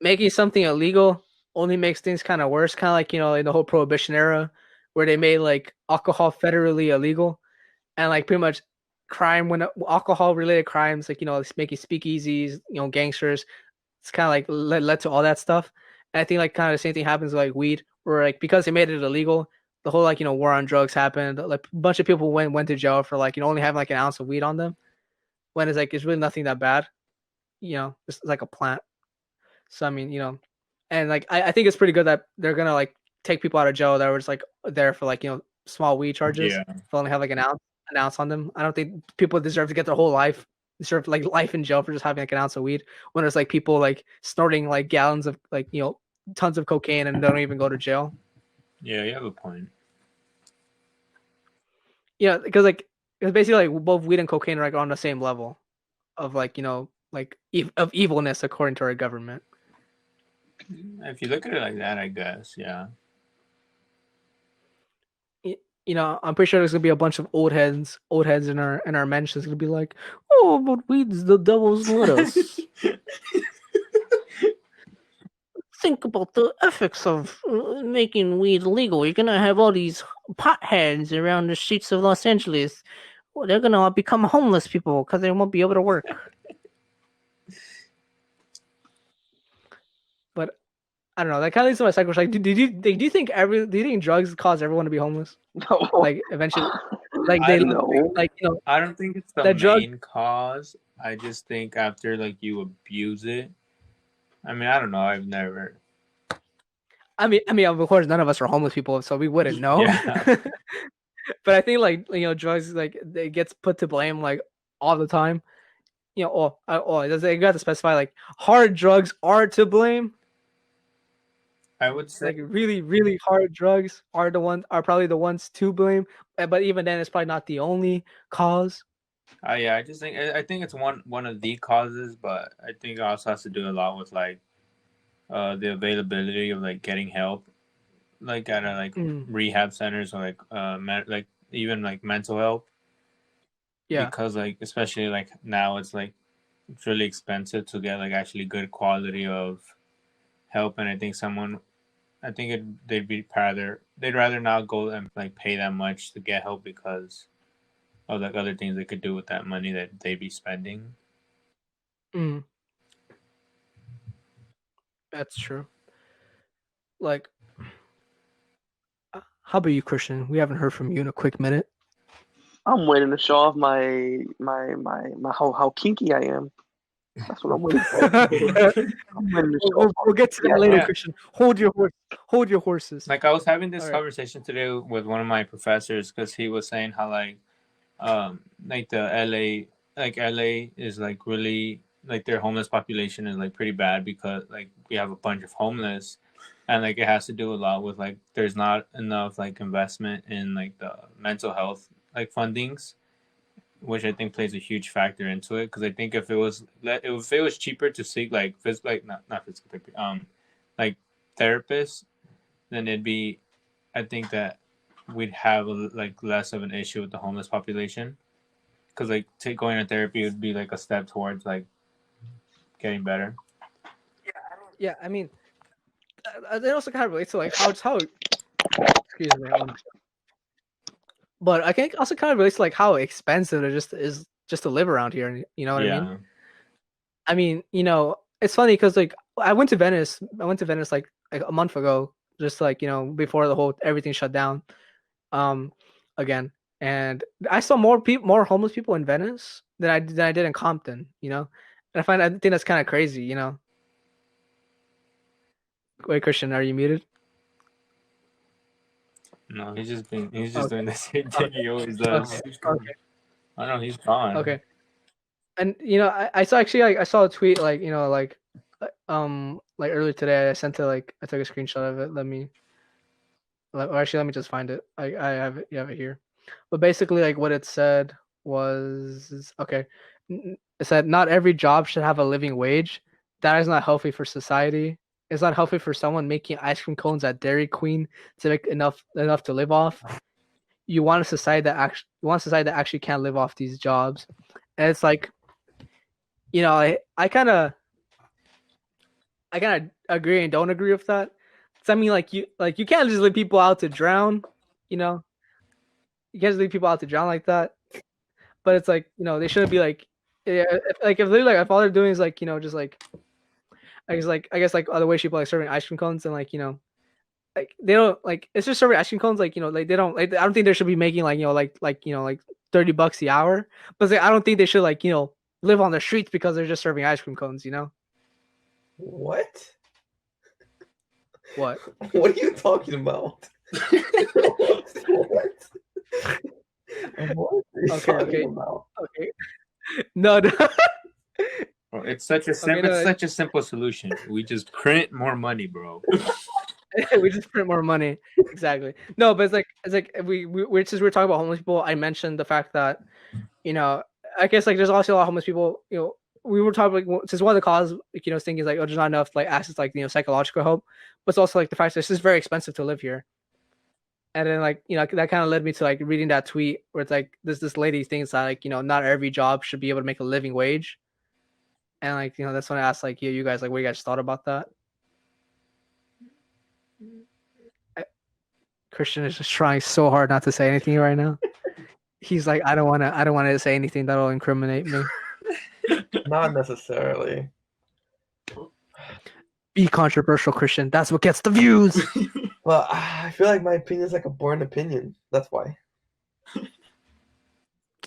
making something illegal only makes things kind of worse, kind of like in the whole Prohibition era, where they made like alcohol federally illegal, and like pretty much crime when alcohol related crimes like making speakeasies, gangsters, it's kind of like led to all that stuff. And I think like kind of the same thing happens with like weed, where like because they made it illegal, the whole like war on drugs happened. Like a bunch of people went to jail for like only having like an ounce of weed on them, when it's like it's really nothing that bad, it's like a plant. So I mean and like I think it's pretty good that they're gonna like take people out of jail that were just like there for like small weed charges. Yeah. If they only have like an ounce on them. I don't think people deserve to get their whole life, deserve like life in jail for just having like an ounce of weed. When there's like people like snorting like gallons of like tons of cocaine and don't even go to jail. Yeah, you have a point. Yeah, because like it's basically like both weed and cocaine are like on the same level of like like of evilness according to our government. If you look at it like that, I guess, yeah. I'm pretty sure there's gonna be a bunch of old heads in our mentions gonna be like, oh, but weed's the devil's lettuce. Think about the ethics of making weed illegal. You're gonna have all these potheads around the streets of Los Angeles. Well, they're gonna become homeless people because they won't be able to work. But I don't know. That kind of leads to my second question. Like, do you think drugs cause everyone to be homeless? No. Like eventually, like I know. like I don't think it's the main cause. I just think after like you abuse it. I mean, I don't know. I've never. I mean, of course, none of us are homeless people, so we wouldn't know. Yeah. But I think like drugs like it gets put to blame like all the time. You got to specify like hard drugs are to blame. I would say Like really, really hard drugs are probably the ones to blame. But even then, it's probably not the only cause. yeah, I think it's one of the causes, but I think it also has to do a lot with like the availability of like getting help, like at a, like rehab centers or like like even like mental help. Yeah. Because like especially like now it's like it's really expensive to get like actually good quality of help, and I think they'd rather not go and like pay that much to get help because of like other things they could do with that money that they'd be spending. That's true. Like, how about you, Christian? We haven't heard from you in a quick minute. I'm waiting to show off my how kinky I am. That's what I'm waiting for. We'll get to that later, Christian. Hold your horses. Like I was having this conversation today with one of my professors because he was saying how like the LA is like really like their homeless population is like pretty bad because like we have a bunch of homeless, and like it has to do a lot with like there's not enough like investment in like the mental health like fundings, which I think plays a huge factor into it. Because I think if it was cheaper to seek like not physical therapy, like therapists, then it'd be, I think that we'd have like less of an issue with the homeless population. Because like going to therapy would be like a step towards like getting better. Yeah, I mean, it also kind of relates to like how excuse me. But I think also kind of relates to like how expensive it is just to live around here. You know what I mean? I mean, you know, it's funny because like I went to Venice like a month ago, just like, you know, before the whole everything shut down, again, and I saw more homeless people in Venice than I did in Compton. You know, and I think that's kind of crazy. You know. Wait, Christian, are you muted? No, he's just doing the same thing he always does. Okay. I know he's gone. Okay. And you know, I saw actually like I saw a tweet like, you know, like earlier today I took a screenshot of it. Let me just find it. I have it. You have it here. But basically like what it said was okay. It said not every job should have a living wage. That is not healthy for society. It's not healthy for someone making ice cream cones at Dairy Queen to make enough to live off. You want a society that actually can't live off these jobs. And it's like, you know, I kind of agree and don't agree with that. I mean, like you can't just leave people out to drown, you know. You can't just leave people out to drown like that. But it's like, you know, they shouldn't be like, if all they're doing is like, you know, just like, I guess like other way people like serving ice cream cones and like, you know, like they don't like it's just serving ice cream cones, like, you know, like they don't like, I don't think they should be making like, you know, like you know, like $30 the hour. But like, I don't think they should like, you know, live on the streets because they're just serving ice cream cones, you know. What? What? What are you talking about? What? Okay. No. It's such a simple solution. We just print more money, bro. We just print more money. Exactly. No, but it's like we're talking about homeless people. I mentioned the fact that, you know, I guess like there's also a lot of homeless people. You know, we were talking like since one of the causes, like, you know, thinking is like, oh, there's not enough like access like, you know, psychological help, but it's also like the fact that it's just very expensive to live here. And then like, you know, that kind of led me to like reading that tweet where it's like this lady thinks that like, you know, not every job should be able to make a living wage. And like, you know, that's when I asked like, you guys, like, what you guys thought about that? Christian is just trying so hard not to say anything right now. He's like, I don't want to say anything that'll incriminate me. Not necessarily. Be controversial, Christian. That's what gets the views. Well, I feel like my opinion is like a boring opinion. That's why.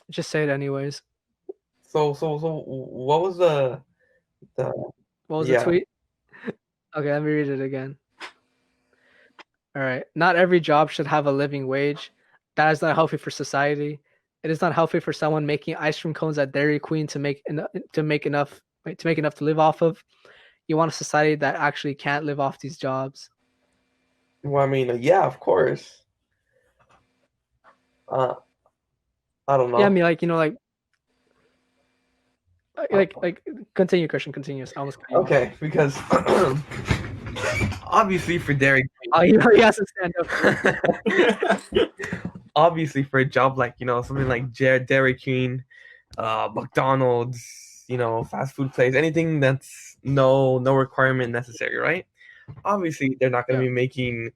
Just say it anyways. So what was the tweet? Okay, let me read it again. All right. Not every job should have a living wage. That is not healthy for society. It is not healthy for someone making ice cream cones at Dairy Queen to make enough to live off of. You want a society that actually can't live off these jobs. Well, I mean, yeah, of course. Uh, I don't Yeah, I know. mean, like, Uh, like continue, Christian, continue. I almost cut you off. okay, because obviously for Dairy Oh, he has to stand up. Queen, obviously for a job like something like Dairy Queen, McDonald's, fast food place, anything that's no requirement necessary, right? Obviously they're not going to Yeah. be making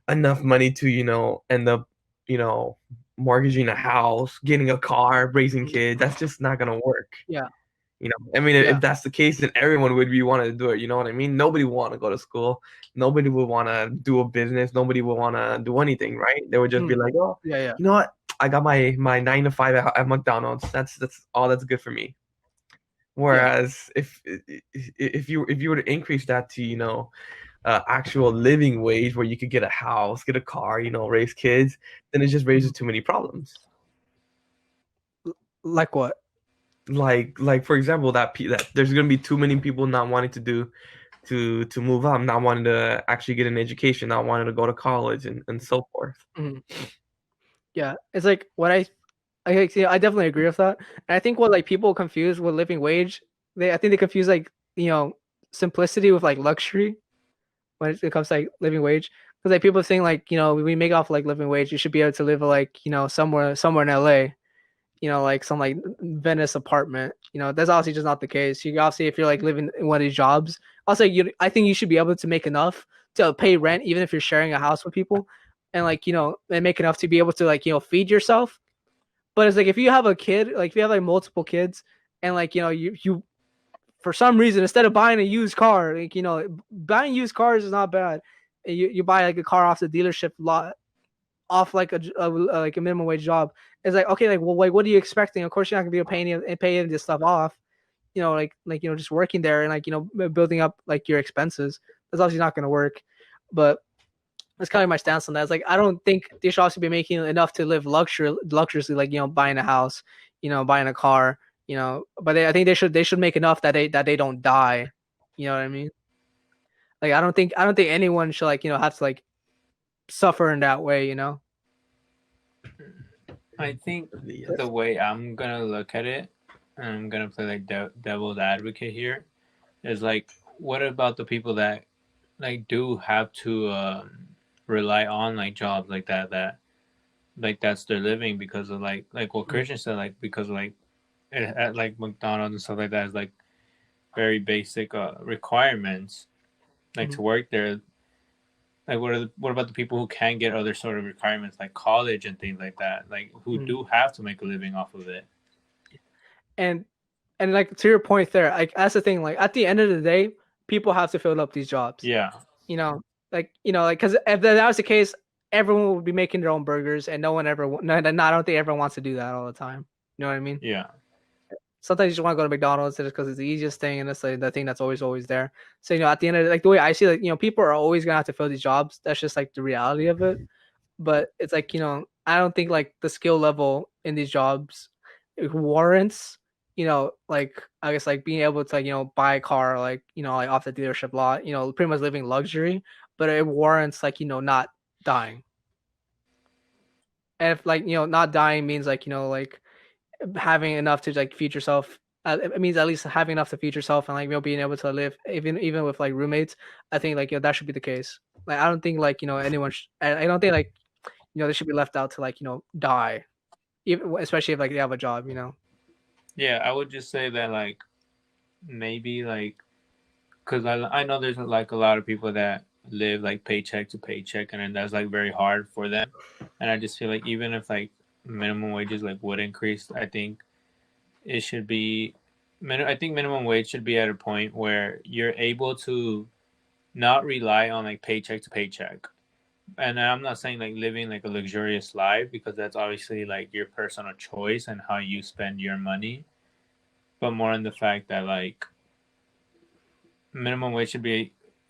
enough money to end up you know mortgaging a house, getting a car, raising kids. That's just not going to work. Yeah. I mean, if Yeah. that's the case, then everyone would be wanting to do it. You know what I mean? Nobody would want to go to school. Nobody would want to do a business. Nobody would want to do anything, right? They would just be like, oh, Yeah. Yeah. you know what? I got my 9 to 5 at McDonald's. That's all that's good for me. Whereas if you were to increase that to actual living wage where you could get a house, get a car, raise kids, then it just raises too many problems. Like what? Like for example, that there's gonna be too many people not wanting to move up, not wanting to actually get an education, not wanting to go to college and so forth. Mhm. Yeah, it's like what I definitely agree with that. And I think what like people confuse with living wage, I think they confuse like simplicity with like luxury when it comes to like living wage. Because like people think like we make off like living wage, you should be able to live like somewhere in LA, like some like Venice apartment. That's obviously just not the case. You obviously if you're like living in one of these jobs, also I think you should be able to make enough to pay rent even if you're sharing a house with people, and like and make enough to be able to like feed yourself. But it's like if you have a kid, like if you have like multiple kids, and like you for some reason instead of buying a used car, like buying used cars is not bad. You buy like a car off the dealership lot, off like like a minimum wage job. It's like okay, like well, like what are you expecting? Of course, you're not gonna be able to pay any of this stuff off. Just working there and like building up like your expenses. That's obviously not gonna work. But that's kind of my stance on that. It's like I don't think they should also be making enough to live luxuriously, like buying a house, buying a car, But I think they should make enough that they don't die. You know what I mean? Like I don't think anyone should like have to like suffer in that way. I think Yes. the way I'm gonna look at it, and I'm gonna play like devil's advocate here, is like, what about the people that like do have to rely on like jobs like that like that's their living because of like what Christian said, like because of, like at like McDonald's and stuff like that is like very basic requirements like to work there. Like what about the people who can get other sort of requirements like college and things like that, like who do have to make a living off of it? And like to your point there, like that's the thing. Like at the end of the day, people have to fill up these jobs. Yeah. Like because if that was the case, everyone would be making their own burgers, and no one ever. No, I don't think everyone wants to do that all the time. You know what I mean? Yeah. Sometimes you just want to go to McDonald's just because it's the easiest thing, and it's like the thing that's always there. So at the end of like the way I see, like people are always gonna have to fill these jobs. That's just like the reality of it. But it's like I don't think like the skill level in these jobs warrants like I guess like being able to like buy a car like like off the dealership lot, pretty much living luxury, but it warrants like not dying. And if like not dying means like like having enough to like feed yourself, it means at least having enough to feed yourself and like being able to live even with like roommates. I think like that should be the case. Like I don't think like anyone I don't think like they should be left out to like die, even especially if like they have a job. Yeah, I would just say that like maybe like because I know there's like a lot of people that live like paycheck to paycheck, and then that's like very hard for them. And I just feel like even if like minimum wages like would increase, I think it should be. I think minimum wage should be at a point where you're able to not rely on like paycheck to paycheck. And I'm not saying like living like a luxurious life because that's obviously like your personal choice and how you spend your money, but more in the fact that like minimum wage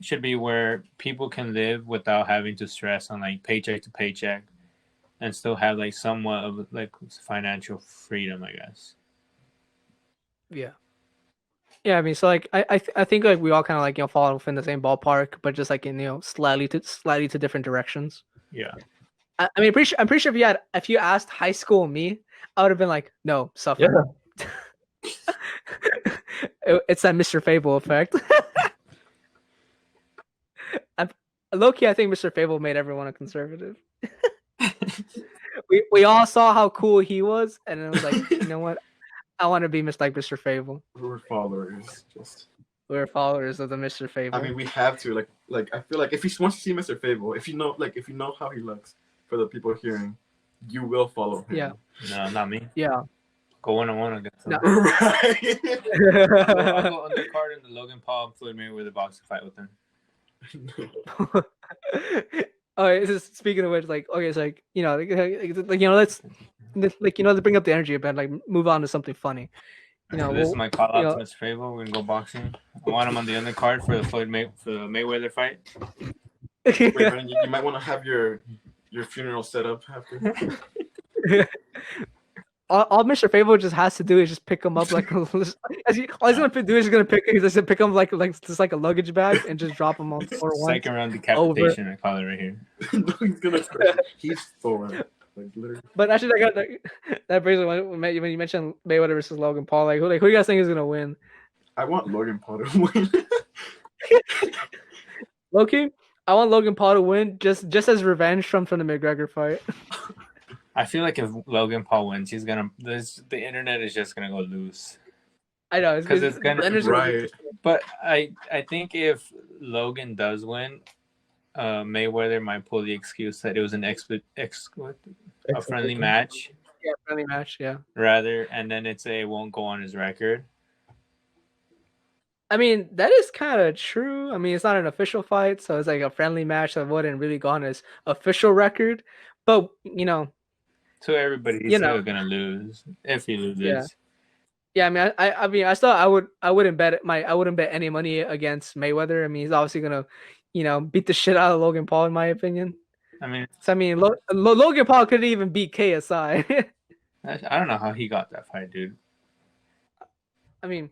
should be where people can live without having to stress on like paycheck to paycheck and still have like somewhat of like financial freedom, I guess. Yeah. Yeah, I mean, so like I think like we all kind of like fall within the same ballpark, but just like in slightly to different directions. Yeah. I mean, I'm pretty sure if you asked high school me, I would have been like, no, suffer. It's that Mr. Fable effect. Low key, I think Mr. Fable made everyone a conservative. we all saw how cool he was, and it was like, you know what? I want to be like Mr. Fable. We're followers, just. We're followers of the Mr. Fable. I mean, we have to like. I feel like if he wants to see Mr. Fable, if you know how he looks, for the people hearing, you will follow him. Yeah. No, not me. Yeah. Go 1-on-1 against him. No. Right. I'll go undercard in the Logan Paul and Floyd Mayweather boxing fight with him. Okay, just speaking of which, like, okay, it's like let's to bring up the energy a bit, like move on to something funny. This is my call out to Mr. Fable. We're gonna go boxing. I want him on the undercard for the Mayweather fight. Wait, Brandon, you might want to have your funeral set up after. All Mr. Fable just has to do is just pick him up like all he's gonna do is he's gonna pick him like just like a luggage bag and just drop him on the floor once. Second round decapitation, I call it right here. No, he's Thor. Like literally. But actually, that brings me when you mentioned Mayweather versus Logan Paul. Like who do you guys think is gonna win? I want Logan Paul to win. Loki, I want Logan Paul to win just as revenge from the McGregor fight. I feel like if Logan Paul wins, the internet is just gonna go loose. I know because it's gonna right. But I think if Logan does win, Mayweather might pull the excuse that it was a friendly match. Yeah, friendly match. Yeah. Rather, and then it won't go on his record. I mean, that is kind of true. I mean, it's not an official fight, so it's like a friendly match that wouldn't really go on his official record. But so everybody's still gonna lose if he loses. Yeah. I mean, I wouldn't bet any money against Mayweather. I mean, he's obviously gonna, beat the shit out of Logan Paul, in my opinion. I mean, Logan Paul couldn't even beat KSI. I don't know how he got that fight, dude. I mean,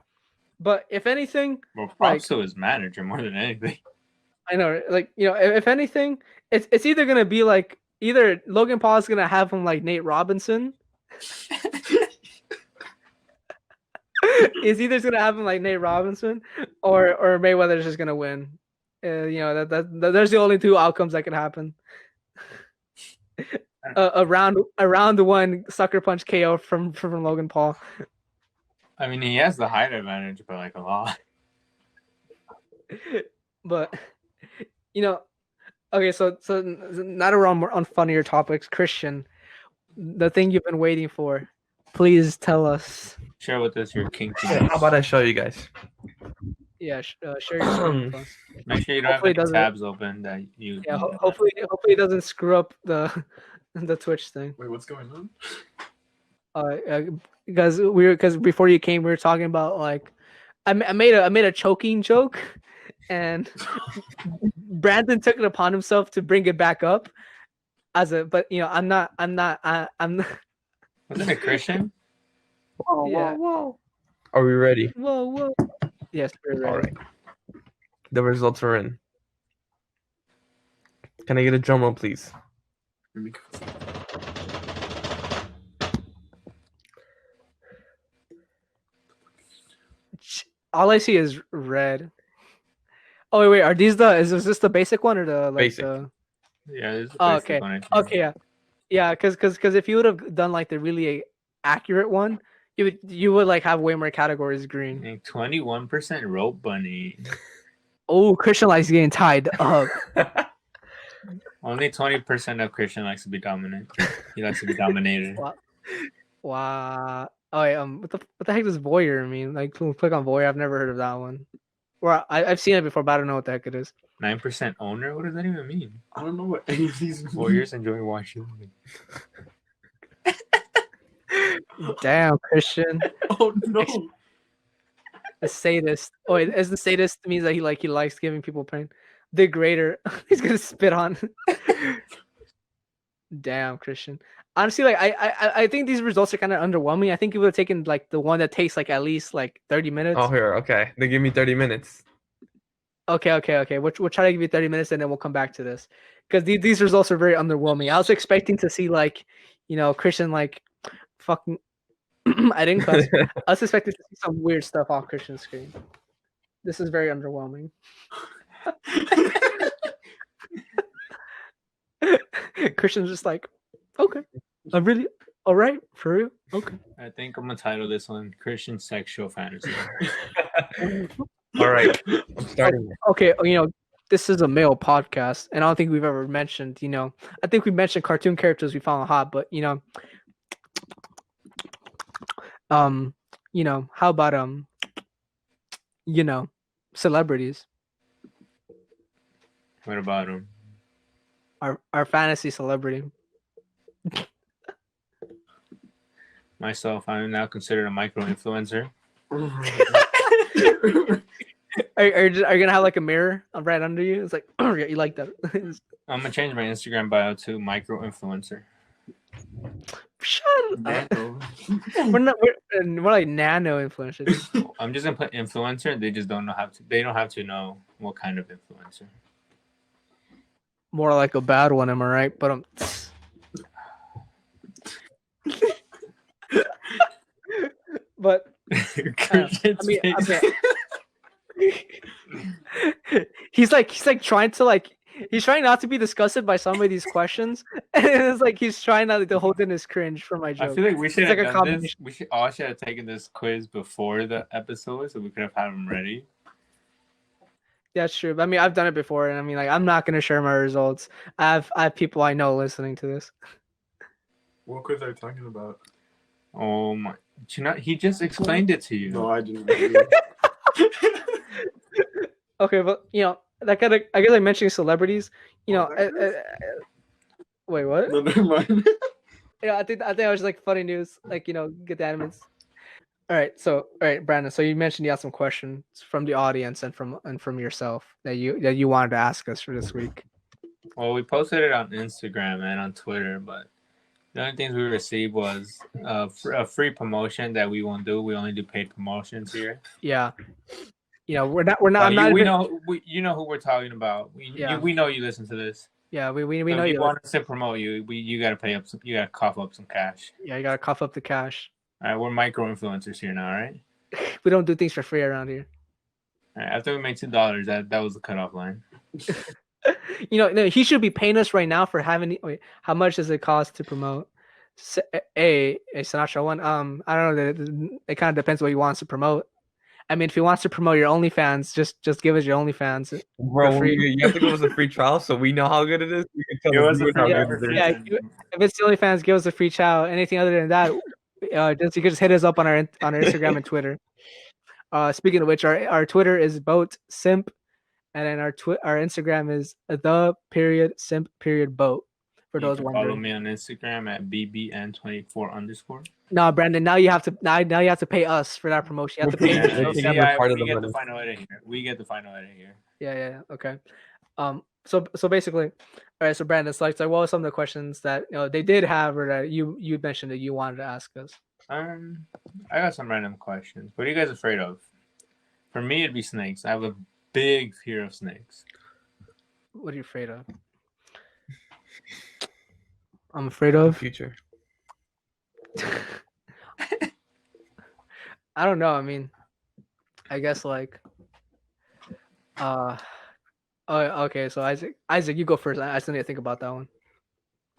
but if anything, props to his manager more than anything. I know, if anything, it's either gonna be like either Logan Paul is gonna have him like Nate Robinson. It's either gonna have him like Nate Robinson, or Mayweather's just gonna win. There's the only two outcomes that can happen. A round one sucker punch KO from Logan Paul. I mean, he has the height advantage, but like a lot. But okay, so not around on funnier topics. Christian, the thing you've been waiting for, please tell us. Share with us your kinky. How about I show you guys? Yeah, share your screen with us. Make sure you don't have any tabs open that you. Yeah, hopefully it doesn't screw up the Twitch thing. Wait, what's going on? Because before you came, we were talking about like I made a choking joke, and Brandon took it upon himself to bring it back up but I'm not. Wasn't it Christian? Whoa. Are we ready? Whoa. Yes, we're ready. All right. The results are in. Can I get a drum roll, please? All I see is red. Oh wait, are these is this the basic one or the like basic? Yeah, this is the basic okay. one. Okay, yeah, because if you would have done like the really accurate one, you would like have way more categories green. 21% rope bunny. Oh, Christian likes getting tied up. Only 20% of Christian likes to be dominant. He likes to be dominated. Wow. Oh, wait, what the heck does voyeur mean? Like, click on voyeur. I've never heard of that one. Or I've seen it before, but I don't know what the heck it is. 9% owner? What does that even mean? I don't know what any of these mean. Voyeurs enjoy watching. Damn, Christian. Oh no. A sadist. Oh, as the sadist means that he likes giving people pain. Degrader. He's gonna spit on. Damn, Christian. Honestly, like I think these results are kind of underwhelming. I think you would have taken like the one that takes like at least like 30 minutes. Oh, here, okay. They give me 30 minutes. Okay. We'll try to give you 30 minutes and then we'll come back to this because these results are very underwhelming. I was expecting to see like, Christian like fucking. I didn't cuss. I was expecting to see some weird stuff off Christian's screen. This is very underwhelming. Christian's just like, okay, I'm really all right for real. Okay. I think I'm gonna title this one "Christian Sexual Fantasy." All right, I'm starting. Okay, this is a male podcast, and I don't think we've ever mentioned, I think we mentioned cartoon characters we found hot, but how about celebrities? What about him? Our fantasy celebrity. Myself, I'm now considered a micro influencer. Are you gonna have like a mirror right under you? It's like, oh yeah, you like that. I'm gonna change my Instagram bio to micro influencer. Shut up. We're like nano influencers. I'm just gonna put influencer. They just don't know how to. They don't have to know what kind of influencer. More like a bad one, am I right? But but he's trying to he's trying not to be disgusted by some of these questions, and it's like he's trying not to hold in his cringe for my joke. I feel like we should have done this. We should have taken this quiz before the episode, so we could have had them ready. That's true. I mean, I've done it before, and I mean, like, I'm not gonna share my results. I have people I know listening to this. What quiz are you talking about? Oh my! He just explained it to you. No, I didn't. Okay, but that kind of, I guess, like mentioning celebrities. Wait, what? No, never mind. I think I was like funny news, like get the animals. All right, Brandon. So you mentioned you had some questions from the audience and from yourself that you wanted to ask us for this week. Well, we posted it on Instagram and on Twitter, but the only things we received was a free promotion that we won't do. We only do paid promotions here. Yeah. We're not. We know who we're talking about. We know you listen to this. Yeah, we so know you. Want us to promote you. You gotta pay up. You gotta cough up some cash. Yeah, you gotta cough up the cash. All right, we're micro influencers here now, right? We don't do things for free around here. All right, after we make $2, that was the cutoff line. No, he should be paying us right now for having. Wait, how much does it cost to promote? A Sinatra one. I don't know. It kind of depends what he wants to promote. I mean, if he wants to promote your OnlyFans, just give us your OnlyFans. Bro, you have to give us a free trial so we know how good it is. We can tell if it's the OnlyFans, give us a free trial. Anything other than that, you can just hit us up on our Instagram and Twitter. Speaking of which, our Twitter is boat simp, and then our Instagram is _simp_boat. For those wondering, follow me on Instagram at bbn24_. No, Brandon. Now you have to pay us for that promotion. You have to pay. We get the final edit here. Yeah. Okay. So basically, all right. So Brandon, it's like, what were some of the questions that they did have, or that you mentioned that you wanted to ask us? I got some random questions. What are you guys afraid of? For me, it'd be snakes. I have a big fear of snakes. What are you afraid of? I'm afraid of future. I don't know. I mean, I guess like, okay. So Isaac, you go first. I still need to think about that one.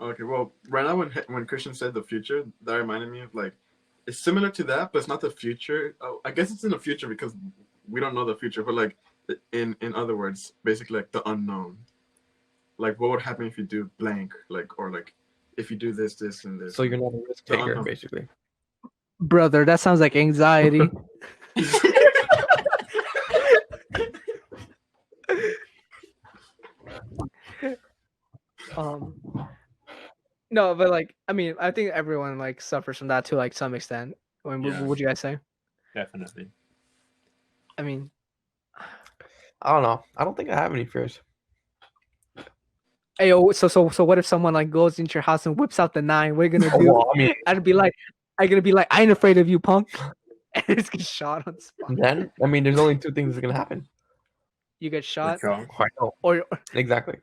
Okay. Well, right now when Christian said the future, that reminded me of like, it's similar to that, but it's not the future. Oh, I guess it's in the future because we don't know the future. But like, in other words, basically like the unknown. Like, what would happen if you do blank? Like, or like, if you do this, and this. So you're not a risk taker, basically. Brother, that sounds like anxiety. No, but like, I mean, I think everyone like suffers from that to like some extent. I mean, what would you guys say? Definitely. I mean, I don't know. I don't think I have any fears. Hey, so what if someone like goes into your house and whips out the 9? What are you gonna do? Well, I mean, I'm gonna be like, I ain't afraid of you, punk. And it's get shot on spot. then I mean, there's only two things that's gonna happen. You get shot, Sure. I know. or Exactly.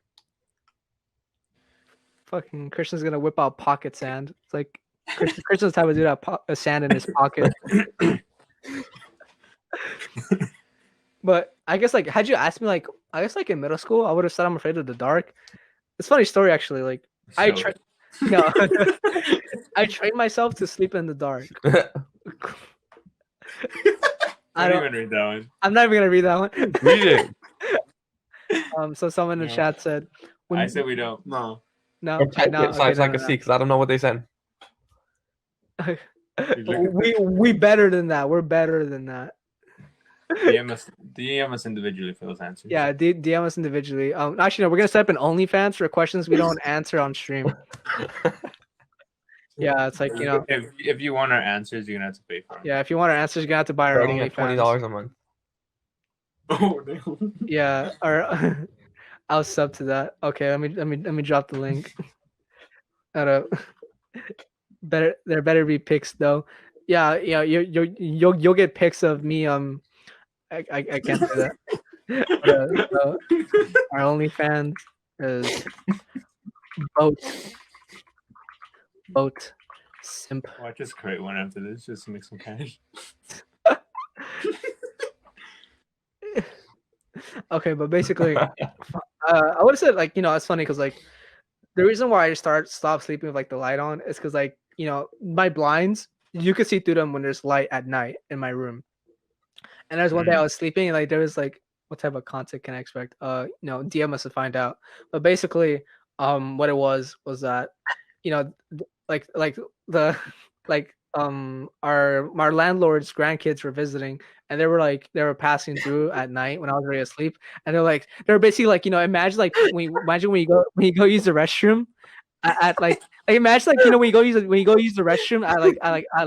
fucking Christian's gonna whip out pocket sand. It's like Christian's type of dude have sand in his pocket. But I guess like had you asked me like I guess like in middle school I would have said I'm afraid of the dark. It's a funny story actually. Like I trained myself to sleep in the dark. I don't even read that one. I'm not even gonna read that one. Read it. So someone in the chat said. I said we don't. No. No. Or type no, it so I can see because I don't know what they said. We better than that. We're better than that. DM us individually for those answers. Yeah, DM us individually. Actually, no, we're gonna set up an OnlyFans for questions we don't answer on stream. Yeah, it's like if you want our answers, you're gonna have to pay for them. Yeah, if you want our answers, you're gonna have to buy our Starting at OnlyFans. $20 a month. Oh, damn. Yeah, or I'll sub to that. Okay, let me drop the link. There better be pics though. Yeah, you'll get pics of me. I can't say that. So our OnlyFans is boat simp. Watch us create one after this just to make some cash. Okay, but basically, I would have said like it's funny because like the reason why I stopped sleeping with like the light on is because like my blinds you could see through them when there's light at night in my room. And there's one day I was sleeping and like there was like what type of content can I expect? DM us to find out. But basically, what it was that like our landlord's grandkids were visiting and they were passing through at night when I was already asleep and they're basically like imagine when you go use the restroom at like imagine like when you go use the restroom at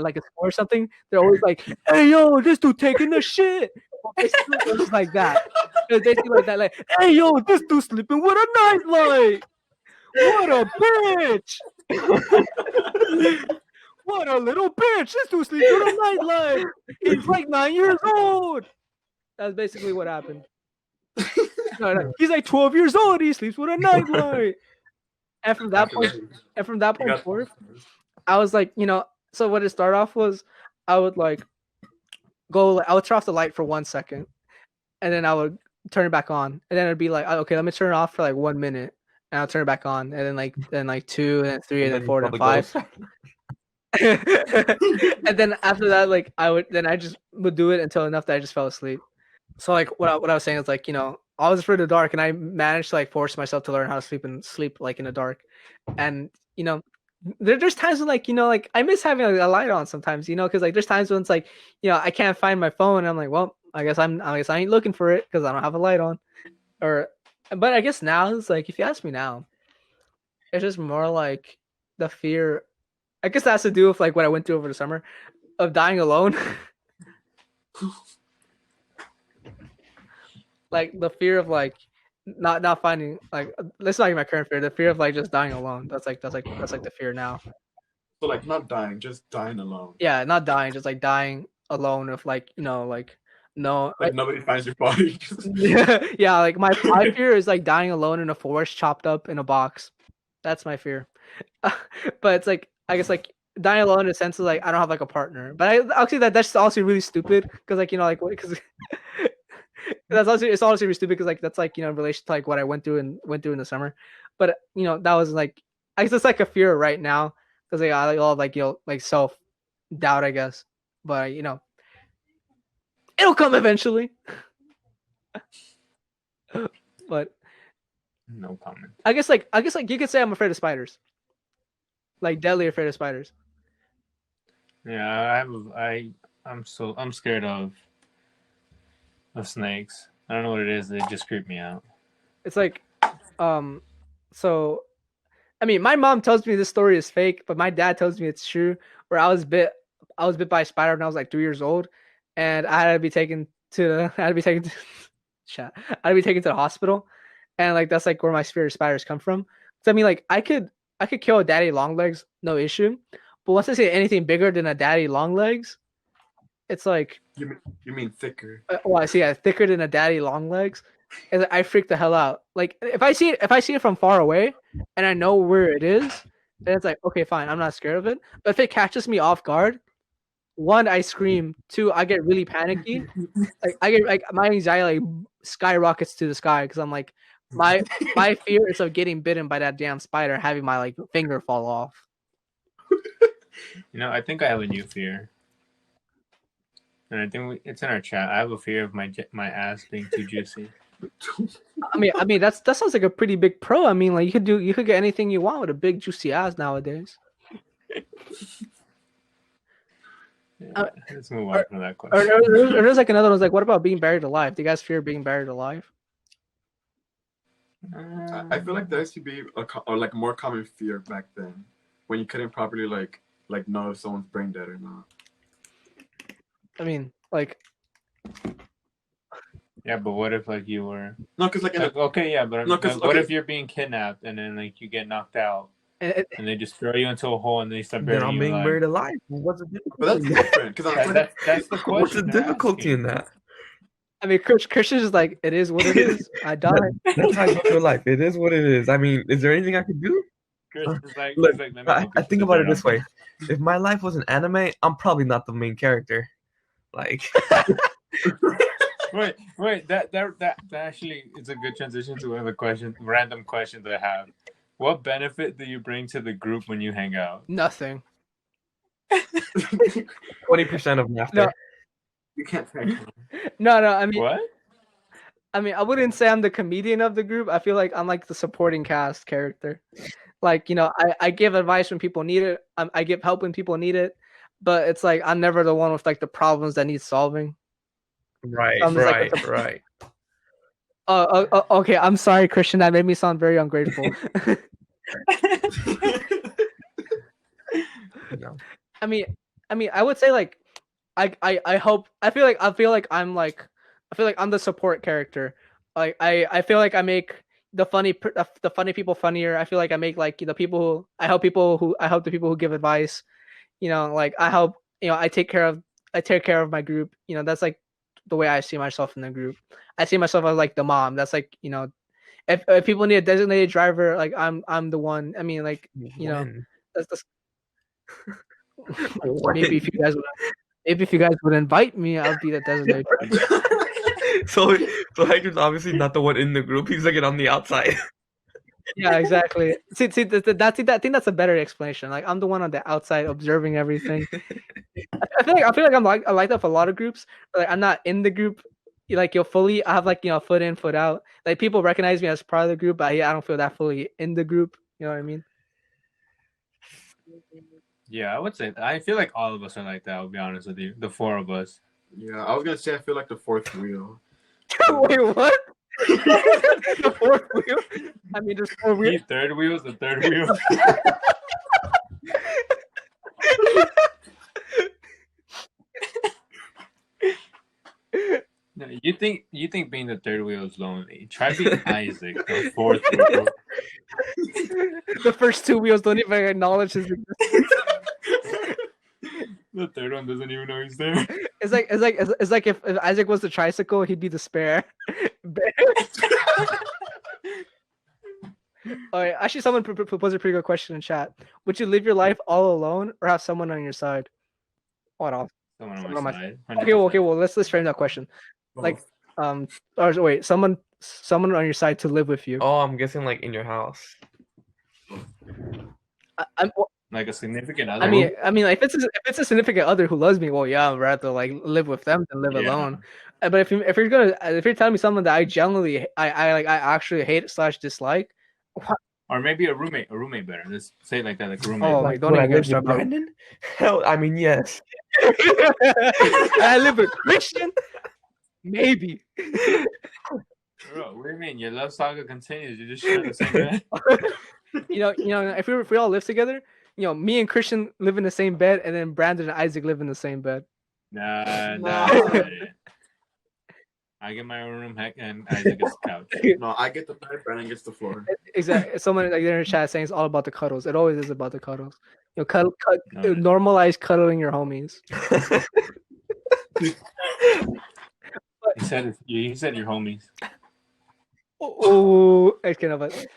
like a store or something, they're always like, hey yo, this dude taking the shit. Basically, it was like that. It was basically like that, like, hey yo, this dude sleeping with a nightlight. What a bitch! What a little bitch! This dude sleeps with a nightlight. He's like 9 years old. That's basically what happened. No, he's like 12 years old. He sleeps with a nightlight. And from that point forth, I was like, so what it started off was, I would like I would turn off the light for 1 second, and then I would turn it back on, and then it'd be like, okay, let me turn it off for like 1 minute, and I'll turn it back on, and then like 2, and then 3, and then 4, and then 5. And then after that, like I just would do it until enough that I just fell asleep. So like what I was saying is like I was afraid of the dark, and I managed to like force myself to learn how to sleep like in the dark. And there's times when like I miss having a light on sometimes, because like there's times when it's like I can't find my phone, and I'm like, well, I guess I ain't looking for it because I don't have a light on. But I guess now it's like, if you ask me now, it's just more like the fear. I guess that has to do with like what I went through over the summer of dying alone. Like the fear of like not finding, like, that's not even my current fear. The fear of like just dying alone. That's like the fear now. So like not dying, just dying alone. Yeah, not dying, just like dying alone. If like like no, like nobody finds your body. Yeah. Like my fear is like dying alone in a forest, chopped up in a box. That's my fear. But it's like, I guess like dying alone in a sense of like I don't have like a partner. But actually that's also really stupid because like because it's honestly really stupid because like that's like in relation to like what I went through in the summer. But that was like, I guess it's like a fear right now because like I like all like like self doubt, I guess. But it'll come eventually. But no comment. I guess like you could say I'm afraid of spiders. Like deadly afraid of spiders. Yeah, I'm scared of snakes. I don't know what it is. They just creep me out. It's like, so, I mean, my mom tells me this story is fake, but my dad tells me it's true. Where I was bit by a spider when I was like 3 years old, and I had to be taken to the hospital, and like that's like where my spirit spiders come from. So I mean, like I could kill a daddy long legs, no issue. But once I say anything bigger than a daddy long legs, it's like You mean thicker? well, I see thicker than a daddy long legs, and I freak the hell out. Like if I see it from far away, and I know where it is, then it's like okay, fine, I'm not scared of it. But if it catches me off guard, one, I scream. Two, I get really panicky. Like I get like my anxiety like skyrockets to the sky because I'm like my fear is of getting bitten by that damn spider, having my like finger fall off. You know, I think I have a new fear, and I think it's in our chat. I have a fear of my ass being too juicy. I mean that sounds like a pretty big pro. I mean, like you could get anything you want with a big juicy ass nowadays. Yeah, let's move on from that question. Or there's like another one's like, what about being buried alive? Do you guys fear being buried alive? I feel like there used to be a like more common fear back then when you couldn't properly like know if someone's brain dead or not. I mean, like. Yeah, but what if like you were no? Because like okay, yeah, but no, like, what if you're being kidnapped and then like you get knocked out and they just throw you into a hole and they start burying you? Then I'm being buried alive. What's the difficulty? But that's different because that's the question. What's the difficulty in that? I mean, Christian's just like, it is what it is. I died. That's how I go through life. It is what it is. I mean, is there anything I could do? Look, I think about it this way: if my life was an anime, I'm probably not the main character. Like, wait, that actually is a good transition to one of the random questions I have. What benefit do you bring to the group when you hang out? Nothing. 20% of laughter. No. You can't say. No. I mean, what? I mean, I wouldn't say I'm the comedian of the group. I feel like I'm like the supporting cast character. Like, you know, I give advice when people need it. I give help when people need it. But it's like I'm never the one with like the problems that need solving. Right. Okay. I'm sorry, Christian. That made me sound very ungrateful. No. I mean, I would say like, I hope. I feel like I'm the support character. Like I feel like I make the funny people funnier. I feel like I make like the people who I help the people who give advice. You know, like I help. You know, I take care of my group. You know, that's like the way I see myself in the group. I see myself as like the mom. That's like, you know, if people need a designated driver, like I'm the one. I mean, like, you know, that's maybe if you guys would invite me, I'll be the designated driver. So Hector's obviously not the one in the group. He's like on the outside. Yeah, exactly. See, I think that's a better explanation. Like I'm the one on the outside observing everything. I feel like I like that for a lot of groups. Like I'm not in the group. Like I have like, you know, foot in, foot out. Like people recognize me as part of the group, but I don't feel that fully in the group. You know what I mean? Yeah, I would say that. I feel like all of us are like that. I'll be honest with you, the four of us. Yeah, I was gonna say I feel like the fourth wheel. Wait, what? The fourth wheel? I mean, there's four wheels. The third wheel's the third wheel. No, you think being the third wheel is lonely? Try being Isaac, the fourth wheel. The first two wheels don't even acknowledge his existence. The third one doesn't even know he's there. It's like if Isaac was the tricycle, he'd be the spare. All right, actually, someone proposed a pretty good question in chat. Would you live your life all alone or have someone on your side? What else? Someone on my side. Okay, well, let's frame that question. Like, or wait, someone on your side to live with you. Oh, I'm guessing like in your house. I'm like a significant other. I mean, if it's a significant other who loves me, well, yeah, I'd rather like live with them than live alone. But if you're telling me someone that I genuinely I actually hate / dislike, or maybe a roommate better. Let's say it like that, like a roommate. Oh, like don't even get started. Brandon? Hell, I mean, yes. I live with Christian. Maybe. Bro, what do you mean? Your love saga continues. You just share the same bed. You know, if we all live together, you know, me and Christian live in the same bed, and then Brandon and Isaac live in the same bed. Nah. I get my own room, heck, and Isaac gets the couch. No, I get the bed, Brandon gets the floor. Exactly. Someone like in the chat saying it's all about the cuddles. It always is about the cuddles. No. Normalize cuddling your homies. You said your homies. Oh, I can't help it.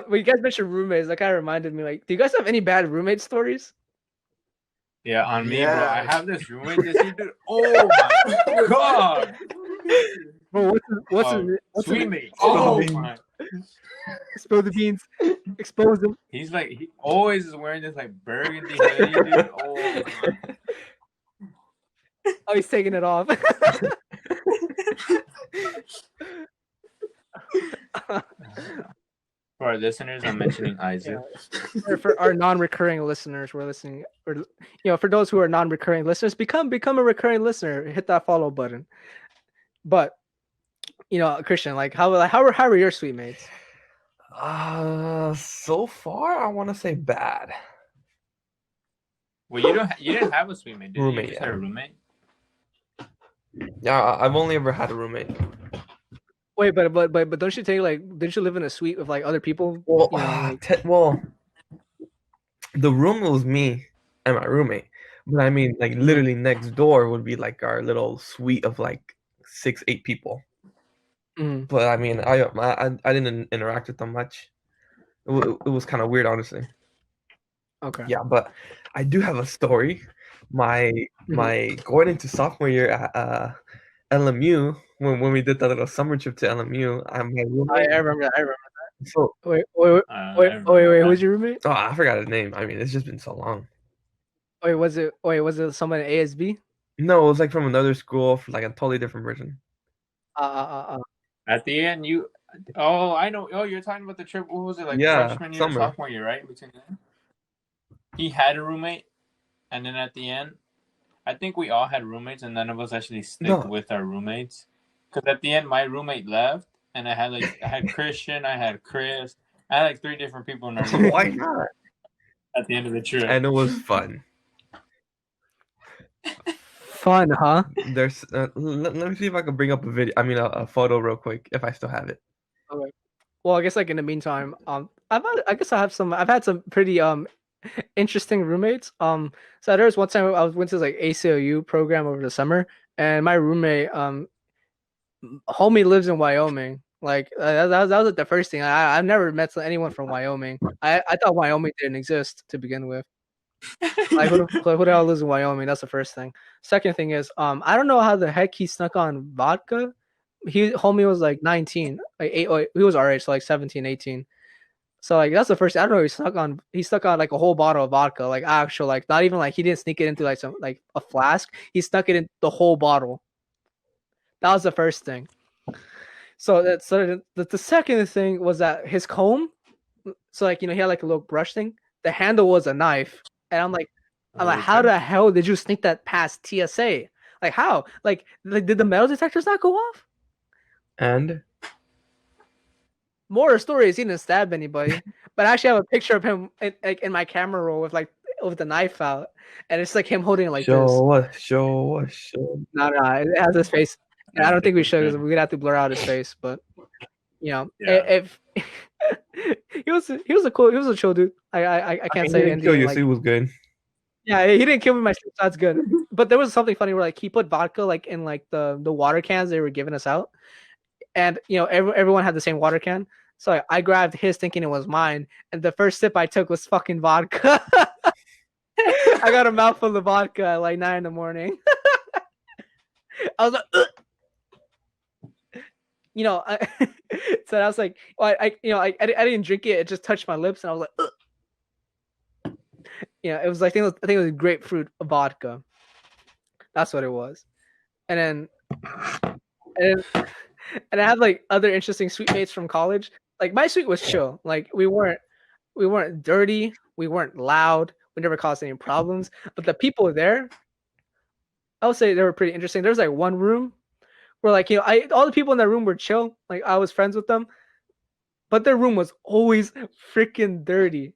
When you guys mentioned roommates, that kind of reminded me. Like, do you guys have any bad roommate stories? Yeah, on me, bro. Yeah. I have this roommate. This dude. Oh my god. Bro, what's his sweet mate. Oh my. Spill the beans. Expose them. He's like he always is wearing this like burgundy hoodie, dude. Oh my. Oh, he's taking it off. For our listeners, I'm mentioning Isaac. For our non-recurring listeners, we're listening. Or for those who are non-recurring listeners, become a recurring listener. Hit that follow button. But Christian, like how are your sweet mates? So far, I want to say bad. Well, you didn't have a sweet mate, did you? Roommate, You just yeah. had a roommate. Yeah, I've only ever had a roommate. Wait, but don't you think didn't you live in a suite with like other people? Well, like... the room was me and my roommate, but I mean, like literally next door would be like our little suite of like 6-8 people. Mm. But I mean, I didn't interact with them much. It was kind of weird, honestly. Okay. Yeah, but I do have a story. My going into sophomore year at LMU when we did that little summer trip to LMU. I remember that. So wait. Who's your roommate? Oh, I forgot his name. I mean, it's just been so long. Was it someone at ASB? No, it was like from another school, for like a totally different version. At the end, I know. Oh, you're talking about the trip. What was it like? Yeah, freshman year, summer. sophomore year, right? Between them. He had a roommate, and then at the end, I think we all had roommates, and none of us actually stick with our roommates. Because at the end, my roommate left, and I had Christian, I had Chris, I had like 3 different people in our room. Why not? At the end of the trip, And it was fun. Fun, huh? There's let me see if I can bring up a video. I mean, a photo real quick if I still have it. Okay. Well, I guess like in the meantime, I've had some pretty interesting roommates. So there was one time I went to like ACLU program over the summer, and my roommate, homie lives in Wyoming. Like that was like the first thing. I've never met anyone from Wyoming. I thought Wyoming didn't exist to begin with. Like who the hell lives in Wyoming? That's the first thing. Second thing is, I don't know how the heck he snuck on vodka. Homie was like 19, like he was our age, so like 17, 18. So like that's the first. I don't know. He stuck on like a whole bottle of vodka, like actual, like not even like he didn't sneak it into like some like a flask. He stuck it in the whole bottle. That was the first thing. So the second thing was that his comb. So like he had like a little brush thing. The handle was a knife, and I'm like, how the hell did you sneak that past TSA? Like how? Like did the metal detectors not go off? And more story is he didn't stab anybody, but I actually have a picture of him in my camera roll with the knife out, and it's like him holding it like this. Show us. No, it has his face. And I don't think we should because we're gonna have to blur out his face. But if he was a chill dude. I can't say anything. Kill you, so he was good. Yeah, he didn't kill me. So that's good. But there was something funny where like he put vodka like in like the water cans they were giving us out, and everyone had the same water can. So I grabbed his thinking it was mine, and the first sip I took was fucking vodka. I got a mouthful of vodka at like 9 a.m. I was like, ugh. So I was like, well, I didn't drink it. It just touched my lips, and I was like, ugh. It was like I think it was grapefruit vodka. That's what it was. And I had like other interesting suite mates from college. Like my suite was chill. Like we weren't dirty. We weren't loud. We never caused any problems. But the people there, I would say they were pretty interesting. There's like one room where like all the people in that room were chill. Like I was friends with them, but their room was always freaking dirty.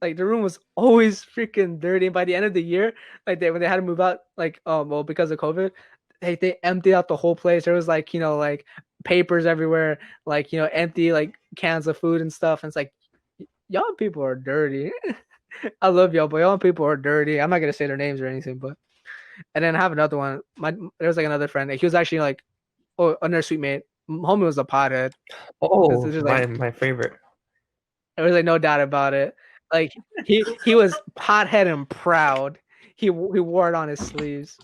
Like the room was always freaking dirty. And by the end of the year, like when they had to move out, like because of COVID, they emptied out the whole place. There was like, like papers everywhere, like, empty like cans of food and stuff. And it's like, y'all people are dirty. I love y'all, but y'all people are dirty. I'm not gonna say their names or anything, but. And then I have another one. There was like another friend. He was actually like, another sweet mate. Homie was a pothead. Oh, my favorite. There was like no doubt about it. Like he was pothead and proud. He wore it on his sleeves.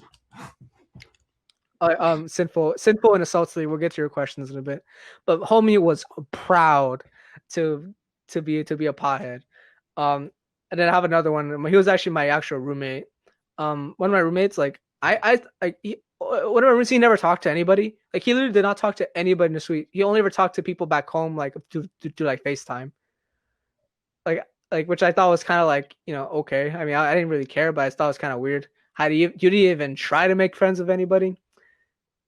Sinful and assaultly. We'll get to your questions in a bit, but homie was proud to be a pothead. And then I have another one. He was actually my actual roommate. One of my roommates, like one of my roommates, he never talked to anybody. Like he literally did not talk to anybody in the suite. He only ever talked to people back home, like to like FaceTime. Like which I thought was kind of like, okay. I mean, I didn't really care, but I thought it was kind of weird. How do you didn't even try to make friends with anybody?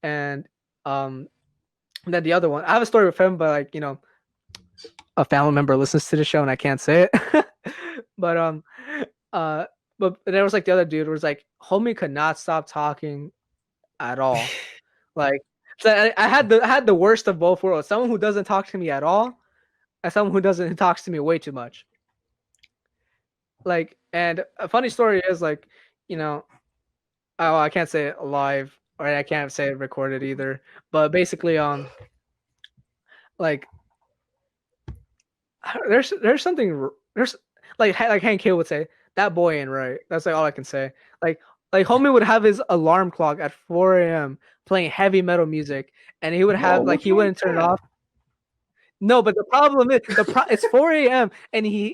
And then the other one, I have a story with him, but like, a family member listens to the show and I can't say it. But there was like the other dude was like, homie could not stop talking at all. Like, so I had the worst of both worlds. Someone who doesn't talk to me at all, and someone who talks to me way too much. Like, and a funny story is like, I can't say it live, or I can't say it recorded either. But basically, like, there's something like Hank Hill would say, that boy ain't right. That's like all I can say. Like homie would have his alarm clock at 4 a.m. playing heavy metal music, and he would have he wouldn't turn it off. No, but the problem is it's 4 a.m. and he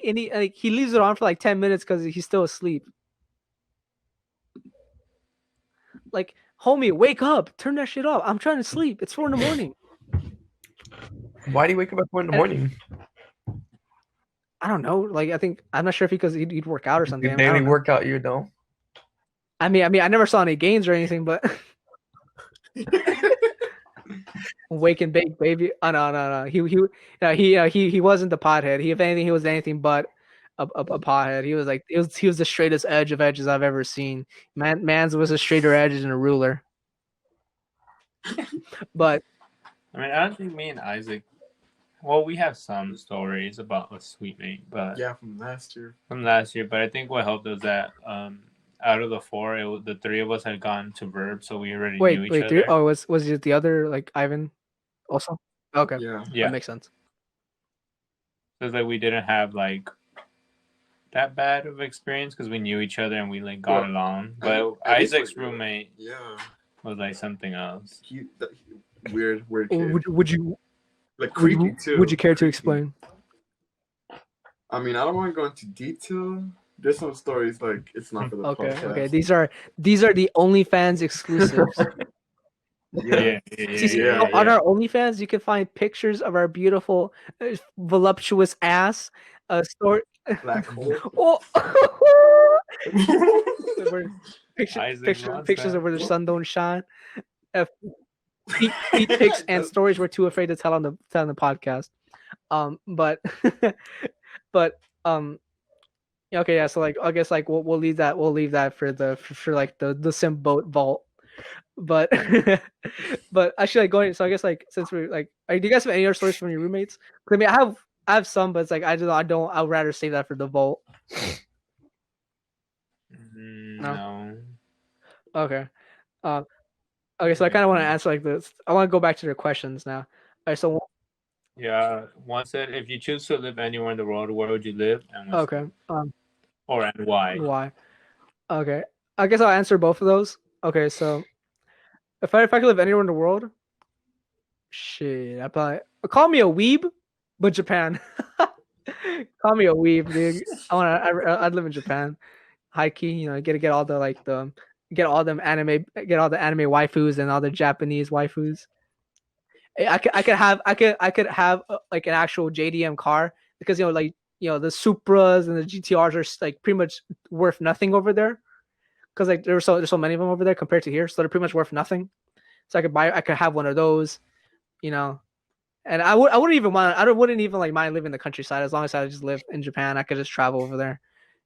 leaves it on for like 10 minutes because he's still asleep. Like, homie, wake up, turn that shit off. I'm trying to sleep. It's 4 a.m. Why do you wake up at 4 a.m? I don't know. Like, I'm not sure if because he'd work out or something. Daily workout, you know. I mean, I never saw any gains or anything, but wake and bake, baby. Oh, no. He wasn't the pothead. If anything, he was anything but a pothead. He was like he was the straightest edge of edges I've ever seen. Man's was a straighter edge than a ruler. But I mean, I don't think me and Isaac. Well, we have some stories about a sweet mate, but yeah, from last year. But I think what helped was that out of the four, the three of us had gone to Verb, so we already knew each other. Oh, was it the other, like, Ivan also? Okay. Yeah. That makes sense. So it's like we didn't have like that bad of experience because we knew each other and we like got along. But Isaac's roommate, was like something else. Weird kid. Would you like creepy too? Would you care to explain? I mean, I don't want to go into detail. There's some stories like it's not for the podcast. Okay. These are the OnlyFans exclusives. On our OnlyFans, you can find pictures of our beautiful, voluptuous ass. Black hole. Pictures of where the sun don't shine. Feet pics and stories we're too afraid to tell on the podcast. Okay, yeah. So like, I guess like we'll leave that. We'll leave that for the Simp Boat vault. But actually, like going. So I guess like since we're like, do you guys have any other stories from your roommates? I mean, I have some, but it's like I don't. I'd rather save that for the vault. No. Okay. Okay, so I kind of want to answer like this. I want to go back to their questions now. All right, so one said, if you choose to live anywhere in the world, where would you live? And okay. And why? Why? Okay, I guess I'll answer both of those. Okay, so if I could live anywhere in the world, shit, I probably call me a weeb, but Japan. Call me a weeb, dude. I'd live in Japan. High key, get all the get all the anime waifus and all the Japanese waifus. I could have like an actual JDM car because the Supras and the GTRs are like pretty much worth nothing over there because like there's so many of them over there compared to here, so they're pretty much worth nothing. So I could have one of those, and I wouldn't even like mind living in the countryside as long as I just live in Japan. I could just travel over there.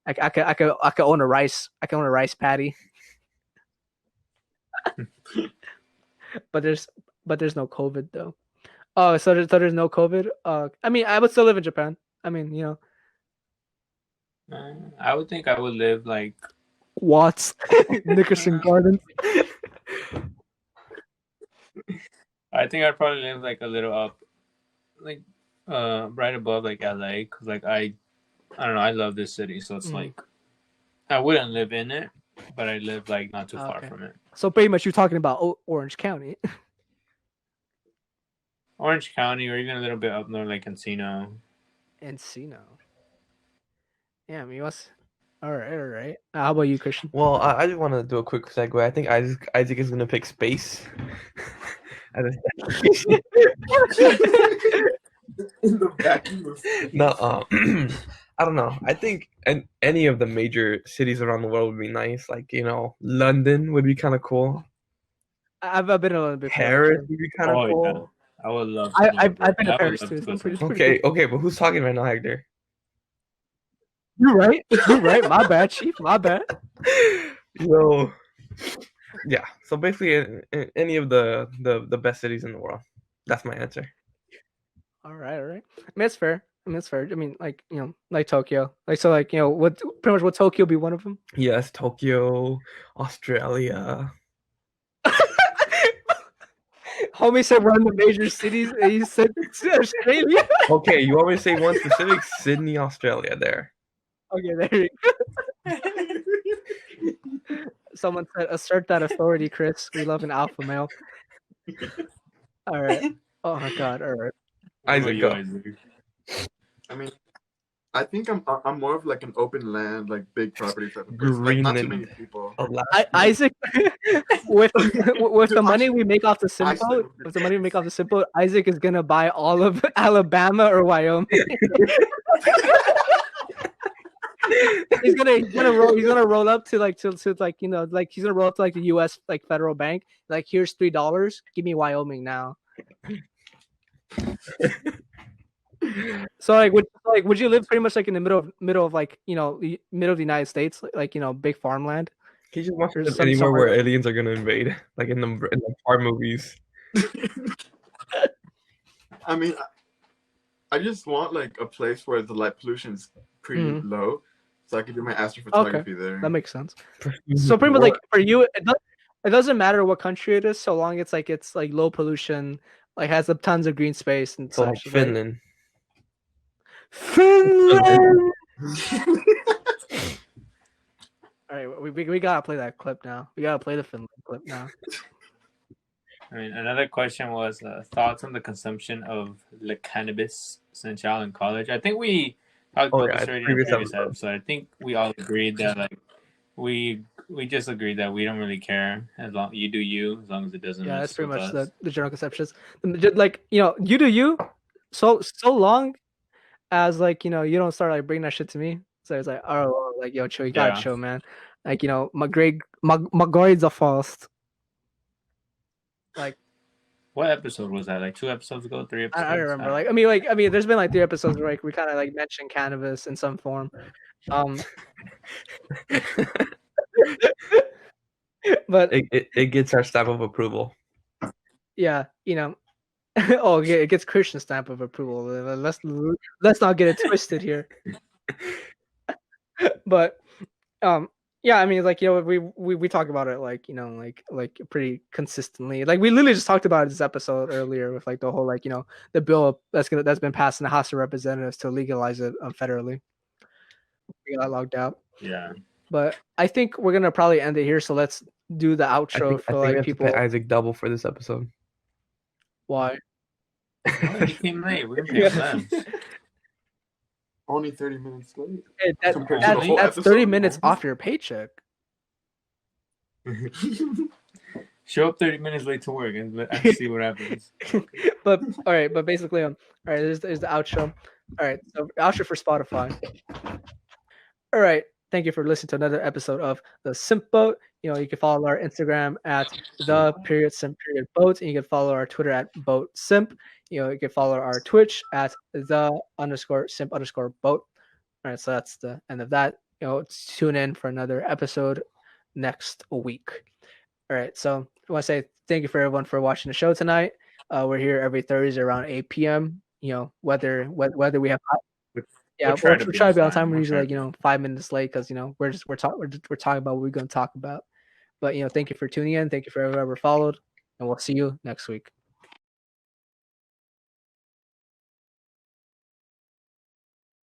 I could own a rice paddy. but there's no COVID though. Oh, so there's no COVID. I mean, I would still live in Japan. I mean, I would think I would live like Watts, Nickerson Gardens. I think I'd probably live like a little up, like right above like LA, because like I don't know, I love this city, so it's like I wouldn't live in it, but I live like not too far from it. So pretty much you're talking about Orange County. Orange County, or even a little bit up north, like Encino. Encino. Yeah, I mean, all right. How about you, Christian? Well, I just want to do a quick segue. I think Isaac is gonna pick space. In the back. No, I don't know. I think any of the major cities around the world would be nice. Like, London would be kind of cool. I've been a little bit. Paris would be kind of cool. Yeah. I would love. I've been to Paris too. Okay, but who's talking right now, Hector? You're right. My bad, Chief. My bad. Yeah. So basically, any of the best cities in the world. That's my answer. All right. I mean, it's fair. I mean, like like Tokyo. Like so, like what pretty much would Tokyo be one of them? Yes, Tokyo, Australia. Homie said one of the major cities, and he said Australia. Okay, you want me to say one specific? Sydney, Australia. There. Okay, there you go. Someone said, "Assert that authority, Chris. We love an alpha male." All right. Oh my God. All right. Isaac, go. I mean, I think I'm more of like an open land, like big property type of person. Greenland. Like, not too many people. Isaac, with the money we make off the Simp Boat, Isaac is gonna buy all of Alabama or Wyoming. he's gonna roll up to like he's gonna roll up to like the U.S. like federal bank. Like, here's $3. Give me Wyoming now. So would you live pretty much like in the middle of like middle of the United States, like big farmland? Can you just watch anywhere where aliens are gonna invade, like in the horror movies? I mean, I just want like a place where the light pollution is pretty low, so I can do my astrophotography there. That makes sense. So pretty much like for you, it doesn't matter what country it is, so long it's like low pollution, like has tons of green space and so such. Like Finland. Right? Finland. All right, we gotta play that clip now. We gotta play the Finland clip now. I mean, another question was thoughts on the consumption of cannabis since y'all in college. I think we talked about this already in the previous episode. I think we all agreed that like we just agreed that we don't really care as long you do you, as long as it doesn't. Yeah, that's pretty much the general conception. Like you do you, so long as like you don't start like bringing that shit to me. So it's like, oh, like yo, chill, you gotta chill, man. Like my grades are fast. Like, what episode was that? Like 2 episodes ago, 3 episodes? I don't remember. I mean, there's been like 3 episodes where like we kind of like mentioned cannabis in some form. But it gets our stamp of approval. Yeah, oh, yeah, it gets Christian stamp of approval. Let's not get it twisted here. But yeah, I mean, like we talk about it like like pretty consistently. Like we literally just talked about this episode earlier with like the whole like the bill that's been passed in the House of Representatives to legalize it federally. We got logged out. Yeah. But I think we're gonna probably end it here. So let's do the outro for like people. To pay Isaac double for this episode. Why? He came late. We're gonna pay Only 30 minutes late. Hey, that's 30 minutes off your paycheck. Show up 30 minutes late to work and see what happens. But all right, but basically, all right, there's the outro. All right, so outro for Spotify. All right, thank you for listening to another episode of the Simp Boat. You can follow our Instagram at @the_simp_boat, and you can follow our Twitter at boatsimp. You can follow our Twitch at _simp_boat. All right, so that's the end of that. Tune in for another episode next week. All right. So I want to say thank you for everyone for watching the show tonight. We're here every Thursday around 8 p.m. You know, whether we have yeah, We'll try we'll to be try to be on on time. time. We're We'll usually try like 5 minutes late because we're talking about what we're going to talk about. But thank you for tuning in. Thank you for whoever followed, and we'll see you next week.